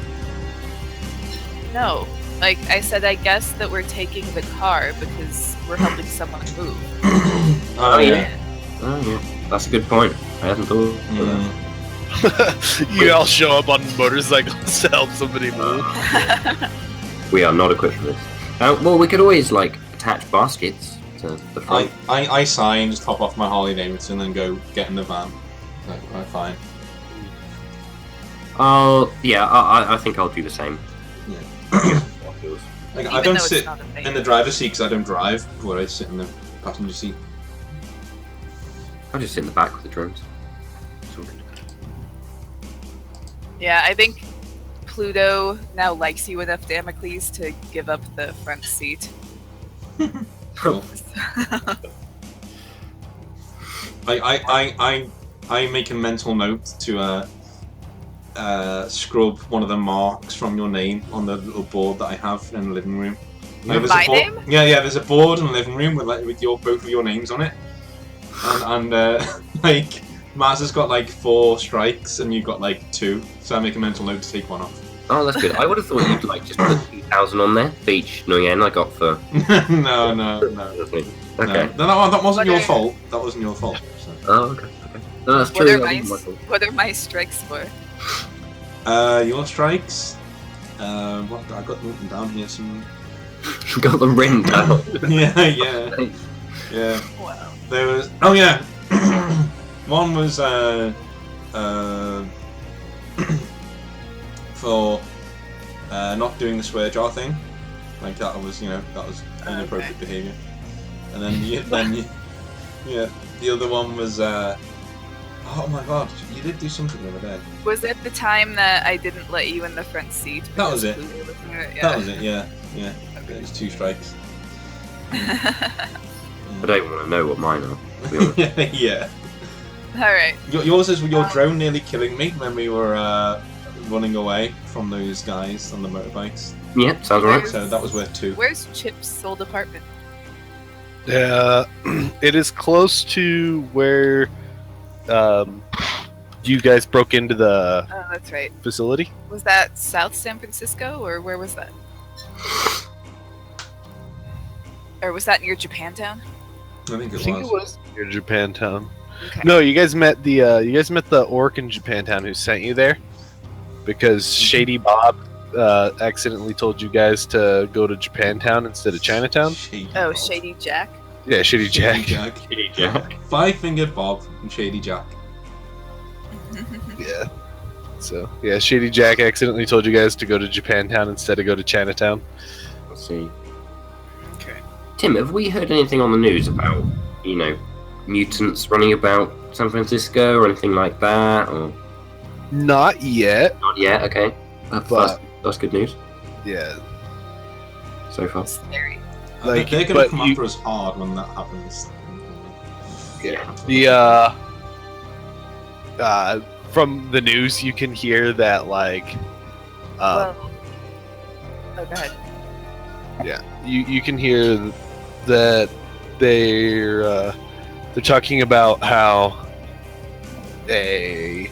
Speaker 4: No. Like I said, I guess that we're taking the car because we're helping someone move.
Speaker 1: Oh yeah.
Speaker 3: Oh, yeah. That's a good point. I hadn't thought of that.
Speaker 2: you all show up on motorcycles to help somebody move.
Speaker 3: We are not equipped for this. Well, we could always like attach baskets to the front.
Speaker 1: I sign, just hop off my Harley Davidson and go get in the van. Like, right, fine.
Speaker 3: Oh, yeah. I think I'll do the same.
Speaker 1: Yeah. Like,
Speaker 4: Even
Speaker 1: I don't
Speaker 4: though
Speaker 1: sit
Speaker 4: it's not a thing.
Speaker 1: in the driver's seat because I don't drive, but I sit in the passenger seat.
Speaker 3: I'll just sit in the back with the drones. It's all good.
Speaker 4: Yeah, I think Pluto now likes you enough, Damocles, to give up the front seat.
Speaker 1: Cool. I make a mental note to scrub one of the marks from your name on the little board that I have in the living room. Like, there's
Speaker 4: My
Speaker 1: a board,
Speaker 4: name?
Speaker 1: Yeah, there's a board in the living room with both of your names on it, and like Maz has got like 4 strikes and you've got like 2, so I make a mental note to take one off.
Speaker 3: Oh, that's good. I would have thought you'd like just put 2,000 on there for each yen I got for.
Speaker 1: No.
Speaker 3: Okay.
Speaker 1: No, that wasn't your fault. That wasn't your fault. So.
Speaker 3: Oh, okay. No, that's
Speaker 4: What
Speaker 3: true.
Speaker 4: are
Speaker 3: That
Speaker 4: my
Speaker 3: wasn't my fault.
Speaker 4: what are my strikes for?
Speaker 1: Your strikes. What I got written down here? Some.
Speaker 3: Got them written down.
Speaker 1: Yeah.
Speaker 4: Wow.
Speaker 1: There was. Oh yeah. One was for not doing the swear jar thing. Like that was inappropriate behaviour. And then the other one was oh my god, you did do something the other day.
Speaker 4: Was it the time that I didn't let you in the front seat?
Speaker 1: That was it.
Speaker 4: Yeah.
Speaker 1: That was it. Yeah. It was 2 strikes.
Speaker 3: I don't want to know what mine are. To be honest.
Speaker 1: Yeah.
Speaker 4: All right.
Speaker 1: Yours is your drone nearly killing me when we were running away from those guys on the motorbikes.
Speaker 3: Yeah, sounds right.
Speaker 1: So that was worth 2.
Speaker 4: Where's Chip's old apartment?
Speaker 2: It is close to where you guys broke into the
Speaker 4: Oh, that's right.
Speaker 2: facility.
Speaker 4: Was that South San Francisco, or where was that? Or was that near Japantown?
Speaker 1: I think it
Speaker 2: I think it
Speaker 1: was.
Speaker 2: was near Japantown.
Speaker 4: Okay.
Speaker 2: No, you guys met the orc in Japantown who sent you there because Shady Bob accidentally told you guys to go to Japantown instead of Chinatown.
Speaker 4: Oh, Shady Jack.
Speaker 2: Yeah, Shady Jack.
Speaker 3: Shady Jack.
Speaker 1: 5-fingered Bob and Shady Jack.
Speaker 2: Yeah. So yeah, Shady Jack accidentally told you guys to go to Japantown instead of go to Chinatown.
Speaker 3: Let's see.
Speaker 4: Okay.
Speaker 3: Tim, have we heard anything on the news about, mutants running about San Francisco or anything like that? Or
Speaker 2: Not yet.
Speaker 3: not yet? Okay. That's good news
Speaker 2: Yeah.
Speaker 3: so far.
Speaker 4: Scary.
Speaker 2: Like,
Speaker 1: they're gonna
Speaker 2: but
Speaker 1: come
Speaker 2: you-
Speaker 1: after us hard when that happens.
Speaker 2: Yeah. From the news you can hear that
Speaker 4: Well. Oh, go ahead.
Speaker 2: you can hear that they're talking about how a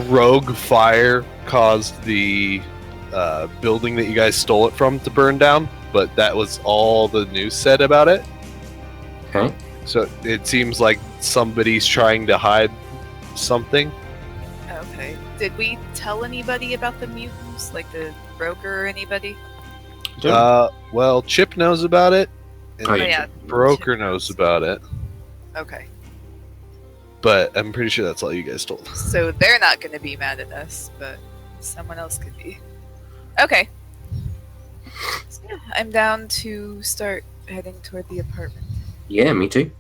Speaker 2: rogue fire caused the building that you guys stole it from to burn down, but that was all the news said about it.
Speaker 3: Okay.
Speaker 2: So it seems like somebody's trying to hide something.
Speaker 4: Okay. Did we tell anybody about the mutants, like the broker or anybody?
Speaker 2: Well, Chip knows about it, and
Speaker 3: Oh,
Speaker 2: the
Speaker 3: yeah.
Speaker 2: broker knows about it,
Speaker 4: Okay.
Speaker 2: but I'm pretty sure that's all you guys told.
Speaker 4: So they're not going to be mad at us, but someone else could be. Okay. So, yeah, I'm down to start heading toward the apartment.
Speaker 3: Yeah, me too.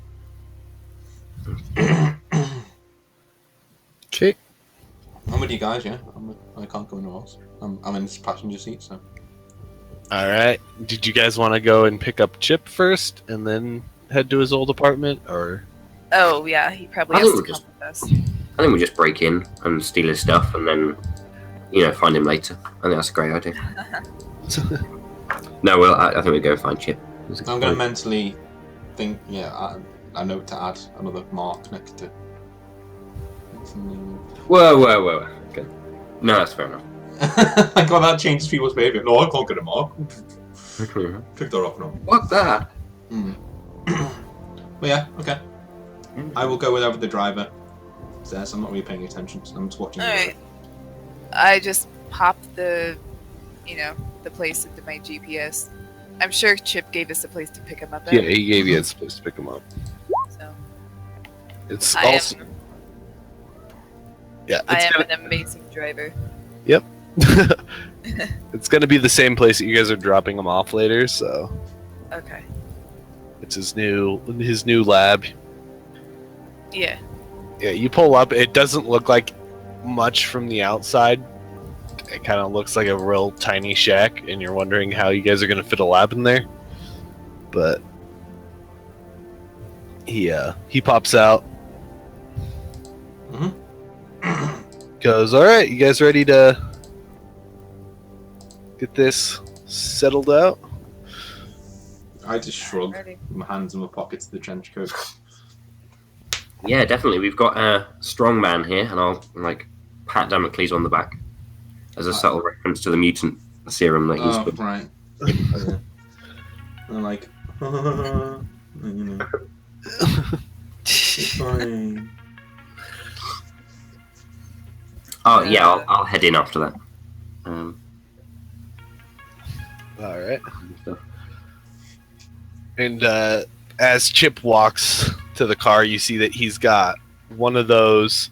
Speaker 2: Okay.
Speaker 1: I'm with you guys, yeah. I can't go anywhere else. I'm in this passenger seat, so.
Speaker 2: All right. Did you guys want to go and pick up Chip first, and then head to his old apartment, or?
Speaker 4: Oh, yeah, he probably
Speaker 3: I
Speaker 4: has
Speaker 3: think
Speaker 4: to
Speaker 3: we'll
Speaker 4: come with us.
Speaker 3: I think we just break in and steal his stuff and then, find him later. I think that's a great idea. No, well, I think we go and find Chip.
Speaker 1: I'm going to mentally think, I know to add another mark next to.
Speaker 3: Whoa. Okay. No, that's fair enough.
Speaker 1: I got that changes people's behaviour. No, I can't get a mark. Took that off now.
Speaker 3: What that?
Speaker 1: But yeah, okay. I will go wherever the driver says. I'm not really paying attention, so I'm just watching.
Speaker 4: Alright. I just popped the place into my GPS. I'm sure Chip gave us a place to pick him up at.
Speaker 2: Yeah, he gave you a place to pick him up.
Speaker 4: So
Speaker 2: It's
Speaker 4: I
Speaker 2: also
Speaker 4: am,
Speaker 2: yeah.
Speaker 4: I
Speaker 2: It's
Speaker 4: am
Speaker 2: gonna,
Speaker 4: an amazing driver.
Speaker 2: it's gonna be the same place that you guys are dropping him off later. So
Speaker 4: Okay.
Speaker 2: it's his new lab.
Speaker 4: Yeah.
Speaker 2: Yeah, you pull up. It doesn't look like much from the outside. It kind of looks like a real tiny shack, and you're wondering how you guys are going to fit a lab in there. But he pops out. Goes, all right, you guys ready to get this settled out?
Speaker 1: I just shrug,
Speaker 4: Ready.
Speaker 1: my hands in my pockets of the trench coat.
Speaker 3: Yeah, definitely. We've got a strong man here, and I'll pat Damocles on the back. as a subtle reference to the mutant serum that he's put.
Speaker 1: Right. Yeah. I'm like, you know, it's fine.
Speaker 3: Oh yeah, I'll head in after that.
Speaker 2: All right. And as Chip walks to the car, you see that he's got one of those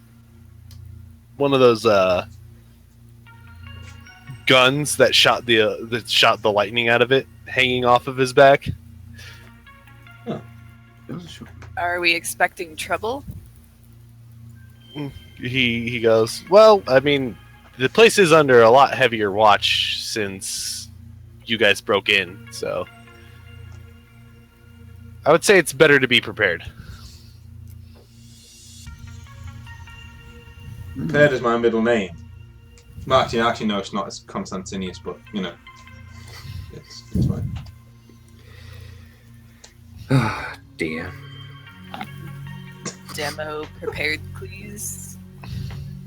Speaker 2: guns that shot the lightning out of it, hanging off of his back.
Speaker 4: Are we expecting trouble?
Speaker 2: He goes, well, I mean, the place is under a lot heavier watch since you guys broke in, so I would say it's better to be prepared.
Speaker 1: Prepared is my middle name. Well, actually, no, it's not. It's Constantinius, but you know, it's fine.
Speaker 3: Oh dear.
Speaker 4: Demo prepared, please.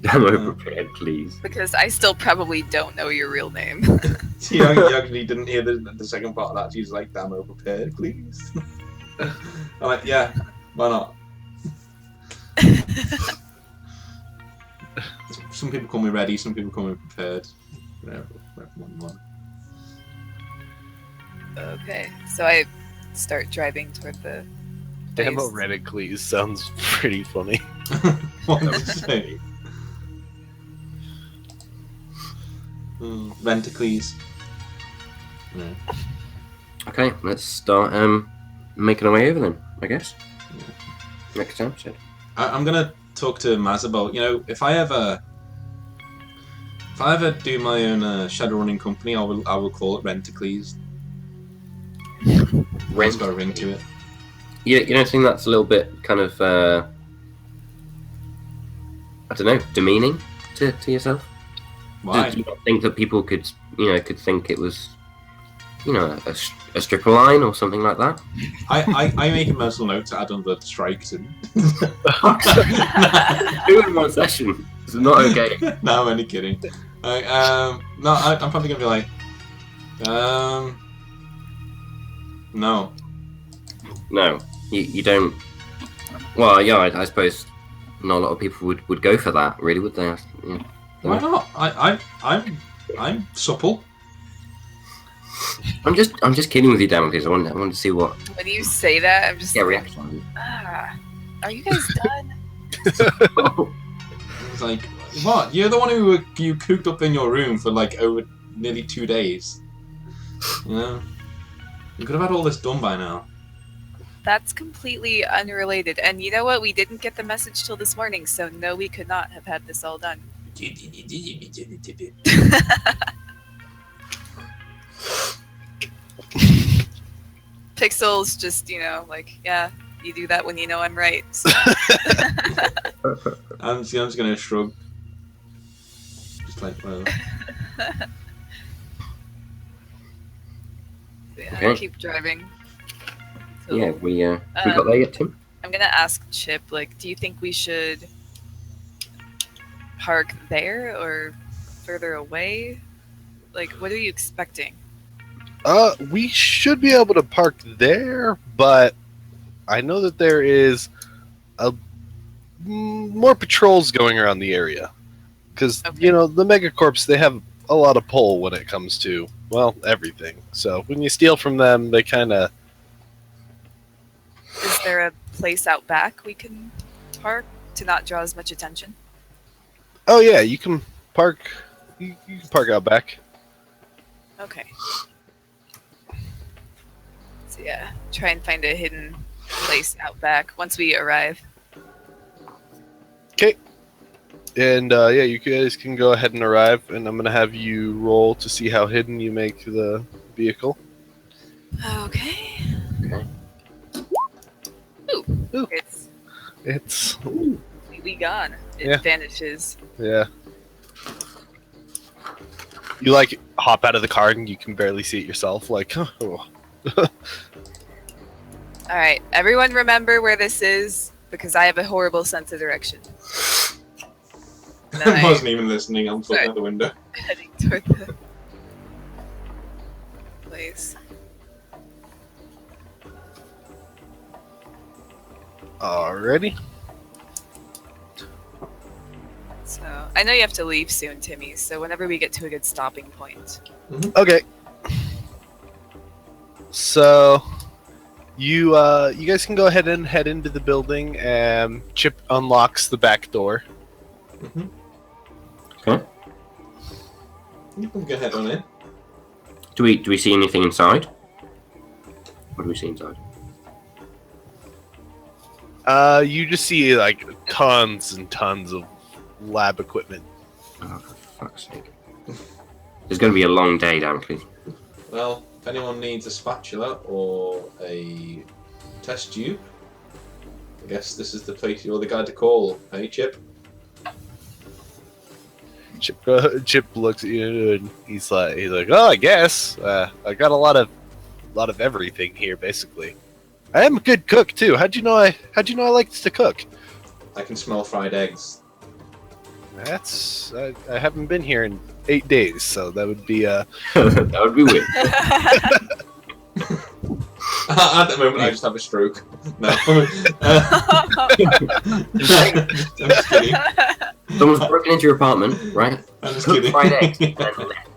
Speaker 3: Demo prepared, please.
Speaker 4: Because I still probably don't know your real name.
Speaker 1: You actually didn't hear the second part of that. She's like, "Demo prepared, please." I'm like, yeah, why not? Some people call me ready, some people call me prepared. Whatever one you want.
Speaker 4: Okay, so I start driving toward the
Speaker 2: Demo
Speaker 4: base.
Speaker 2: Redicles sounds pretty funny.
Speaker 1: What did you say? Venticles. Yeah.
Speaker 3: Okay, let's start making our way over then, I guess.
Speaker 1: Yeah.
Speaker 3: Next episode.
Speaker 1: I'm gonna talk to Maz about, you know, if I ever do my own Shadowrunning company, I will call it Renticles. It's got a ring to it.
Speaker 3: You don't think that's a little bit kind of I don't know, demeaning to yourself?
Speaker 1: Why?
Speaker 3: Do you not think that people could think it was, a stripper line or something like that?
Speaker 1: I make a mental note to add on the strikes and.
Speaker 3: Who in one session? It's not okay.
Speaker 1: No, I'm only kidding. I'm probably gonna be like, no.
Speaker 3: No, you don't. Well, yeah, I suppose not a lot of people would go for that, really, would they? Yeah.
Speaker 1: Why not? I'm supple.
Speaker 3: I'm just kidding with you, Damocles. I want to see what.
Speaker 4: When you say that, I'm just
Speaker 3: reaction.
Speaker 4: Are you guys done?
Speaker 1: It's like, what? You're the one who you cooped up in your room for like over nearly 2 days. You know, you could have had all this done by now.
Speaker 4: That's completely unrelated. And you know what? We didn't get the message till this morning, so no, we could not have had this all done. Pixel's just, like, yeah, you do that when you know I'm right. So.
Speaker 1: I'm just gonna shrug. Just like, well.
Speaker 4: Yeah,
Speaker 3: Okay.
Speaker 4: keep driving. So,
Speaker 3: Yeah, we got there yet, Tim?
Speaker 4: I'm gonna ask Chip, like, do you think we should park there or further away? Like, what are you expecting?
Speaker 2: We should be able to park there, but I know that there is more patrols going around the area. Because,
Speaker 4: Okay.
Speaker 2: The Megacorps, they have a lot of pull when it comes to, well, everything. So when you steal from them, they kind of...
Speaker 4: Is there a place out back we can park to not draw as much attention?
Speaker 2: Oh, yeah, you can park... You can park out back.
Speaker 4: Okay. So yeah, try and find a hidden place out back once we arrive.
Speaker 2: Okay. And, you guys can go ahead and arrive, and I'm going to have you roll to see how hidden you make the vehicle.
Speaker 4: Okay.
Speaker 3: Okay.
Speaker 4: Ooh.
Speaker 2: It's...
Speaker 4: completely gone. It
Speaker 2: Yeah.
Speaker 4: vanishes.
Speaker 2: Yeah. You, like, hop out of the car and you can barely see it yourself, like, oh.
Speaker 4: Alright, everyone remember where this is, because I have a horrible sense of direction.
Speaker 1: I wasn't even listening. I'm looking out the window.
Speaker 4: Heading for the place.
Speaker 2: Alrighty.
Speaker 4: So I know you have to leave soon, Timmy. So whenever we get to a good stopping point,
Speaker 2: Okay. So you guys can go ahead and head into the building, and Chip unlocks the back door.
Speaker 1: Mm-hmm.
Speaker 3: Okay.
Speaker 1: You can go ahead on in.
Speaker 3: Do we see anything inside? What do we see inside?
Speaker 2: You just see like tons and tons of lab equipment.
Speaker 3: Oh, for fuck's sake. It's going to be a long day, Dunkley.
Speaker 1: Well, if anyone needs a spatula or a test tube, I guess this is the place you're the guy to call. Hey, Chip?
Speaker 2: Chip looks at you and he's like, oh, I guess I got a lot of everything here, basically. I am a good cook too. How'd you know I like to cook?
Speaker 1: I can smell fried eggs.
Speaker 2: That's I haven't been here in 8 days, so that would be
Speaker 3: That would be weird.
Speaker 1: At the moment, I just have a stroke. No. I'm just kidding.
Speaker 3: Someone's broken into your apartment, right?
Speaker 1: I'm just
Speaker 3: Cook
Speaker 1: kidding.
Speaker 3: fried eggs. And left.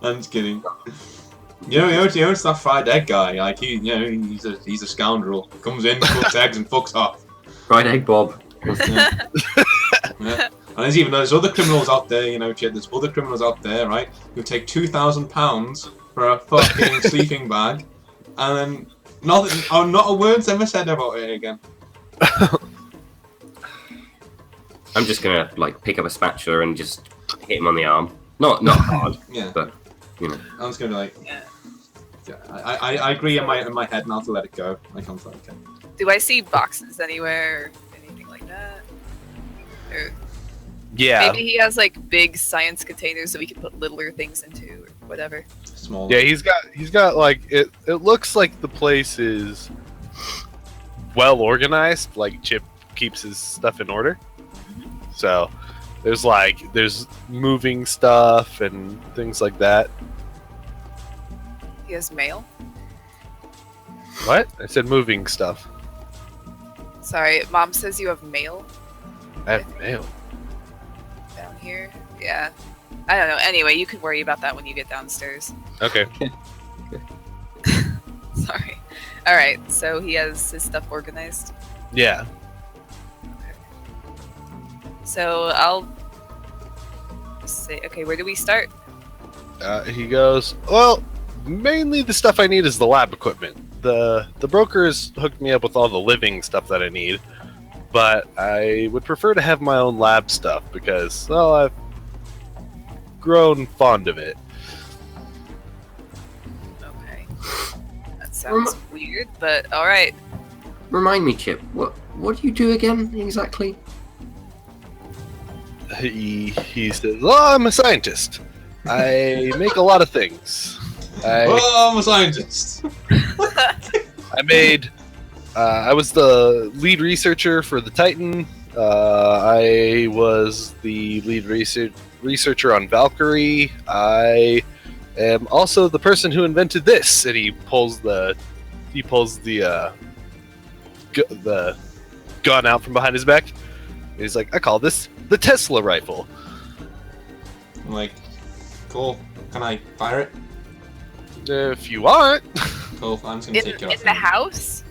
Speaker 1: I'm just kidding. You know, it's that fried egg guy. Like he's a scoundrel. Comes in, cooks eggs, and fucks off.
Speaker 3: Fried egg Bob.
Speaker 1: Yeah. Yeah. And there's other criminals out there. You know, Chip. There's other criminals out there, right? Who take £2,000 for a fucking sleeping bag, and then not a word's ever said about it again.
Speaker 3: I'm just gonna like pick up a spatula and just hit him on the arm. Not hard,
Speaker 1: Yeah.
Speaker 3: but you know.
Speaker 1: I'm just gonna be like, yeah. I agree in my head now to let it go. Like I'm like, okay.
Speaker 4: do I see boxes anywhere or anything like that? Or
Speaker 2: yeah.
Speaker 4: maybe he has like big science containers that we can put littler things into or whatever.
Speaker 1: Small.
Speaker 2: Yeah, he's got like it looks like the place is well organized, like Chip keeps his stuff in order. So there's moving stuff and things like that.
Speaker 4: He has mail.
Speaker 2: What? I said moving stuff.
Speaker 4: Sorry, Mom says you have mail
Speaker 2: I have mail.
Speaker 4: down here. Yeah. I don't know. Anyway, you can worry about that when you get downstairs.
Speaker 2: Okay.
Speaker 4: Sorry. Alright, so he has his stuff organized.
Speaker 2: Yeah.
Speaker 4: So I'll say, okay, where do we start?
Speaker 2: He goes, well, mainly the stuff I need is the lab equipment. The brokers hooked me up with all the living stuff that I need, but I would prefer to have my own lab stuff because, well, I've grown fond of it.
Speaker 4: Okay. That sounds weird, but alright.
Speaker 3: Remind me, Chip. What do you do again exactly?
Speaker 2: He says, oh, I'm a scientist. I make a lot of things.
Speaker 1: I'm a scientist.
Speaker 2: I was the lead researcher for the Titan. I was the lead researcher on Valkyrie. I am also the person who invented this. And he pulls the gun out from behind his back. He's like, I call this the Tesla rifle.
Speaker 1: I'm like, cool. Can I fire it?
Speaker 2: If you want.
Speaker 1: Cool. I'm just gonna take it
Speaker 4: In
Speaker 1: off.
Speaker 4: the house?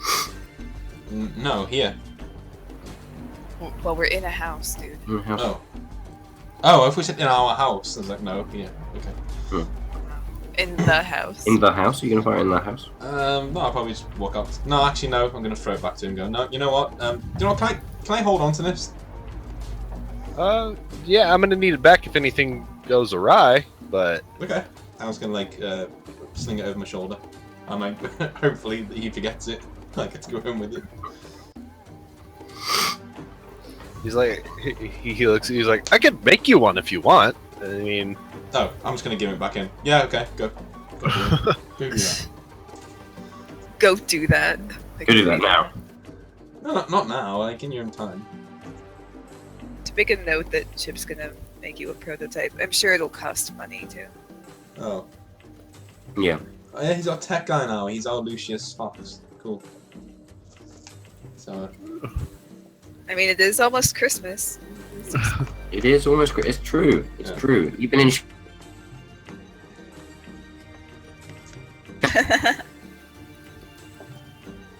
Speaker 1: No, here.
Speaker 4: Well, we're in a house, dude.
Speaker 1: Oh, if we sit in our house, I was like, no, here. Okay.
Speaker 4: In the house.
Speaker 3: In the house? Are you gonna fire in the house?
Speaker 1: No, I'll probably just walk up. No, actually, no. I'm gonna throw it back to him and go, no, you know what? You know what? Can I hold on to this?
Speaker 2: Yeah, I'm gonna need it back if anything goes awry, but...
Speaker 1: Okay. I was gonna, like, sling it over my shoulder. I might, hopefully, he forgets it. I get to go home with it.
Speaker 2: He's like, he looks, he's like, I could make you one if you want. I mean...
Speaker 1: Oh, I'm just gonna give it back in. Yeah, okay, go. Go do that.
Speaker 4: Go do that.
Speaker 3: Go do that now.
Speaker 1: No, not now, like, in your own time.
Speaker 4: To make a note that Chip's gonna make you a prototype. I'm sure it'll cost money, too.
Speaker 1: Oh.
Speaker 3: Yeah.
Speaker 1: Oh, yeah, he's our tech guy now. He's our Lucius Fox. Cool. So.
Speaker 4: I mean, it is almost Christmas.
Speaker 3: It is almost. It's true. It's
Speaker 1: Yeah.
Speaker 3: true. You've been in.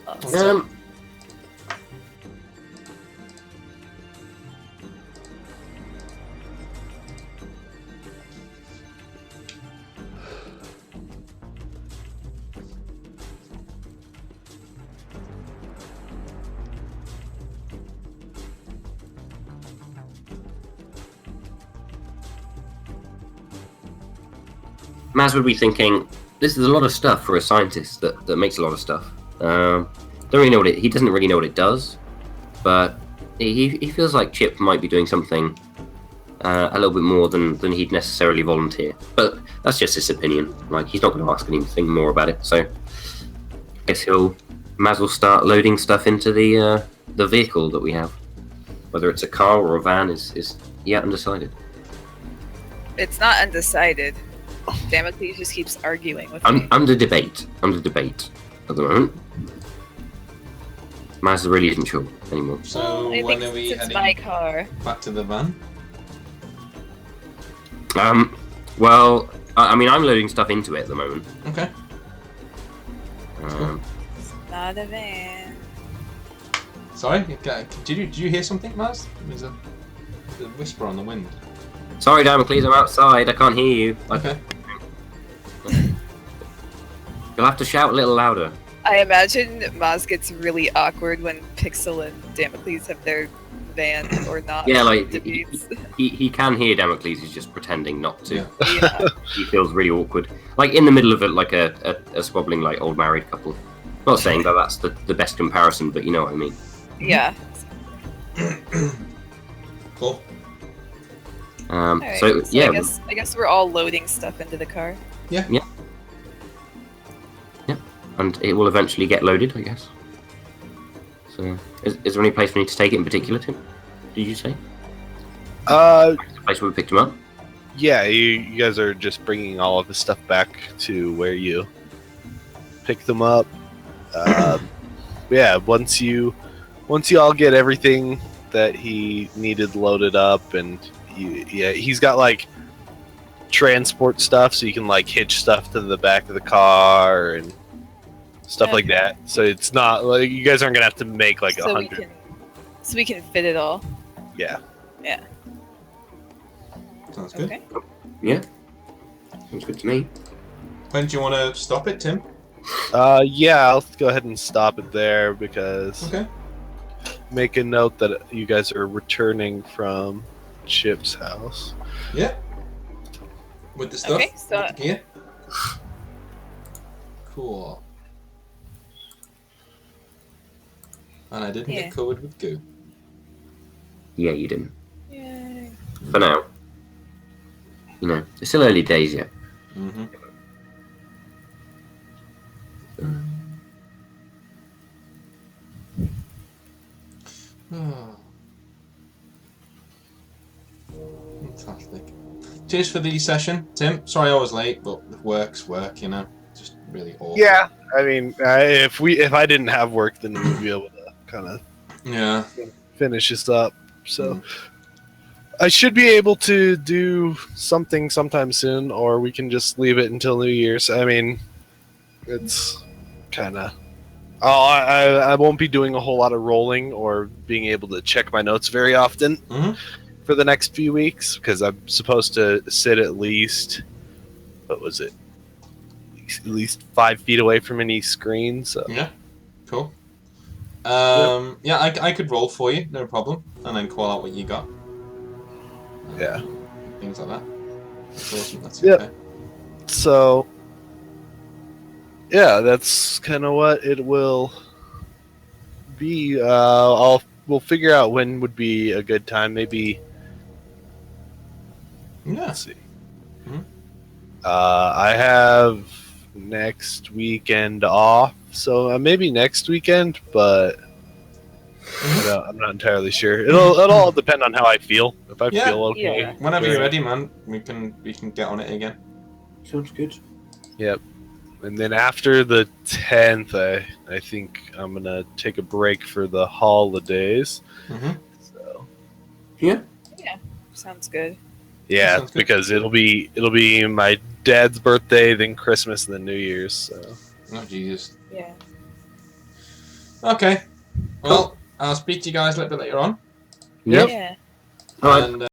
Speaker 4: Awesome.
Speaker 3: Maz would be thinking, this is a lot of stuff for a scientist that makes a lot of stuff. Don't really know he doesn't really know what it does, but he feels like Chip might be doing something a little bit more than he'd necessarily volunteer. But that's just his opinion. Like, he's not going to ask anything more about it. So I guess Maz will start loading stuff into the vehicle that we have. Whether it's a car or a van is yet undecided.
Speaker 4: It's not undecided. Damocles just keeps arguing with me.
Speaker 3: Under debate at the moment. Maz really isn't sure anymore.
Speaker 1: So
Speaker 4: I
Speaker 1: when
Speaker 4: think
Speaker 1: are we
Speaker 4: it's
Speaker 1: heading
Speaker 4: my car.
Speaker 1: back to the van?
Speaker 3: Well, I mean, I'm loading stuff into it at the moment.
Speaker 1: Okay.
Speaker 4: It's not a van.
Speaker 1: Sorry, did you hear something, Maz? There was a whisper on the wind.
Speaker 3: Sorry, Damocles, I'm outside. I can't hear you.
Speaker 1: Okay.
Speaker 3: You'll have to shout a little louder.
Speaker 4: I imagine Maz gets really awkward when Pixel and Damocles have their van or not.
Speaker 3: Yeah, like
Speaker 4: debates.
Speaker 3: he can hear Damocles. He's just pretending not to.
Speaker 1: Yeah.
Speaker 4: Yeah.
Speaker 3: He feels really awkward, like in the middle of it, like a squabbling like old married couple. Not saying that that's the best comparison, but you know what I mean.
Speaker 4: Yeah.
Speaker 1: Cool.
Speaker 4: Alright,
Speaker 3: So yeah,
Speaker 4: I guess we're all loading stuff into the car.
Speaker 3: and it will eventually get loaded, I guess. So, is there any place we need to take it in particular, Tim? Did you say? The place where we picked him up?
Speaker 2: Yeah, you guys are just bringing all of the stuff back to where you picked them up. Yeah, once you all get everything that he needed loaded up, and he's got like transport stuff, so you can like hitch stuff to the back of the car and stuff like that. So it's not like you guys aren't gonna have to make like 100.
Speaker 4: So we can fit it all.
Speaker 2: Yeah.
Speaker 4: Yeah.
Speaker 1: Sounds good.
Speaker 4: Okay.
Speaker 3: Yeah. Sounds good to me.
Speaker 1: When do you want to stop it, Tim?
Speaker 2: Yeah, I'll go ahead and stop it there because
Speaker 1: Okay.
Speaker 2: make a note that you guys are returning from Chip's house.
Speaker 1: Yeah. With the stuff?
Speaker 4: Okay, so-
Speaker 1: With the gear? Cool. And I didn't
Speaker 4: Yeah.
Speaker 1: get covered with goo.
Speaker 3: Yeah, you didn't.
Speaker 4: Yay.
Speaker 3: For now. You know, it's still early days yet.
Speaker 1: Mm-hmm. Fantastic. Cheers for the session, Tim. Sorry I was late, but work's work, you know. Just really awful.
Speaker 2: Yeah, I mean, if I didn't have work, then we'd be able to kind of
Speaker 1: Yeah.
Speaker 2: finish this up. So I should be able to do something sometime soon, or we can just leave it until New Year's. I mean, it's kind of. I won't be doing a whole lot of rolling or being able to check my notes very often for the next few weeks because I'm supposed to sit at least. What was it? At least 5 feet away from any screen. So
Speaker 1: Yeah. Cool. Yeah, I could roll for you, no problem, and then call out what you got.
Speaker 2: Yeah.
Speaker 1: Things like that. That's awesome. That's
Speaker 2: Yep.
Speaker 1: okay.
Speaker 2: So, yeah, that's kind of what it will be. We'll figure out when would be a good time. Maybe.
Speaker 1: Yeah.
Speaker 2: Let's see.
Speaker 1: Mhm.
Speaker 2: I have next weekend off, so maybe next weekend, but I'm not entirely sure. It'll all depend on how I feel. If I
Speaker 1: Yeah.
Speaker 2: feel okay,
Speaker 4: Yeah.
Speaker 1: Whenever
Speaker 2: sure.
Speaker 1: you're ready, man, we can get on it again.
Speaker 3: Sounds good.
Speaker 2: Yep. And then after the 10th, I think I'm gonna take a break for the holidays.
Speaker 1: Mm-hmm.
Speaker 2: So
Speaker 3: Yeah.
Speaker 4: Sounds good.
Speaker 2: yeah,
Speaker 1: Sounds good.
Speaker 2: because it'll be my dad's birthday, then Christmas, and then New Year's. So
Speaker 1: Oh Jesus.
Speaker 4: Yeah.
Speaker 1: Okay. Well, I'll speak to you guys a little bit later on.
Speaker 2: Yep.
Speaker 4: Yeah.
Speaker 3: All right.
Speaker 1: And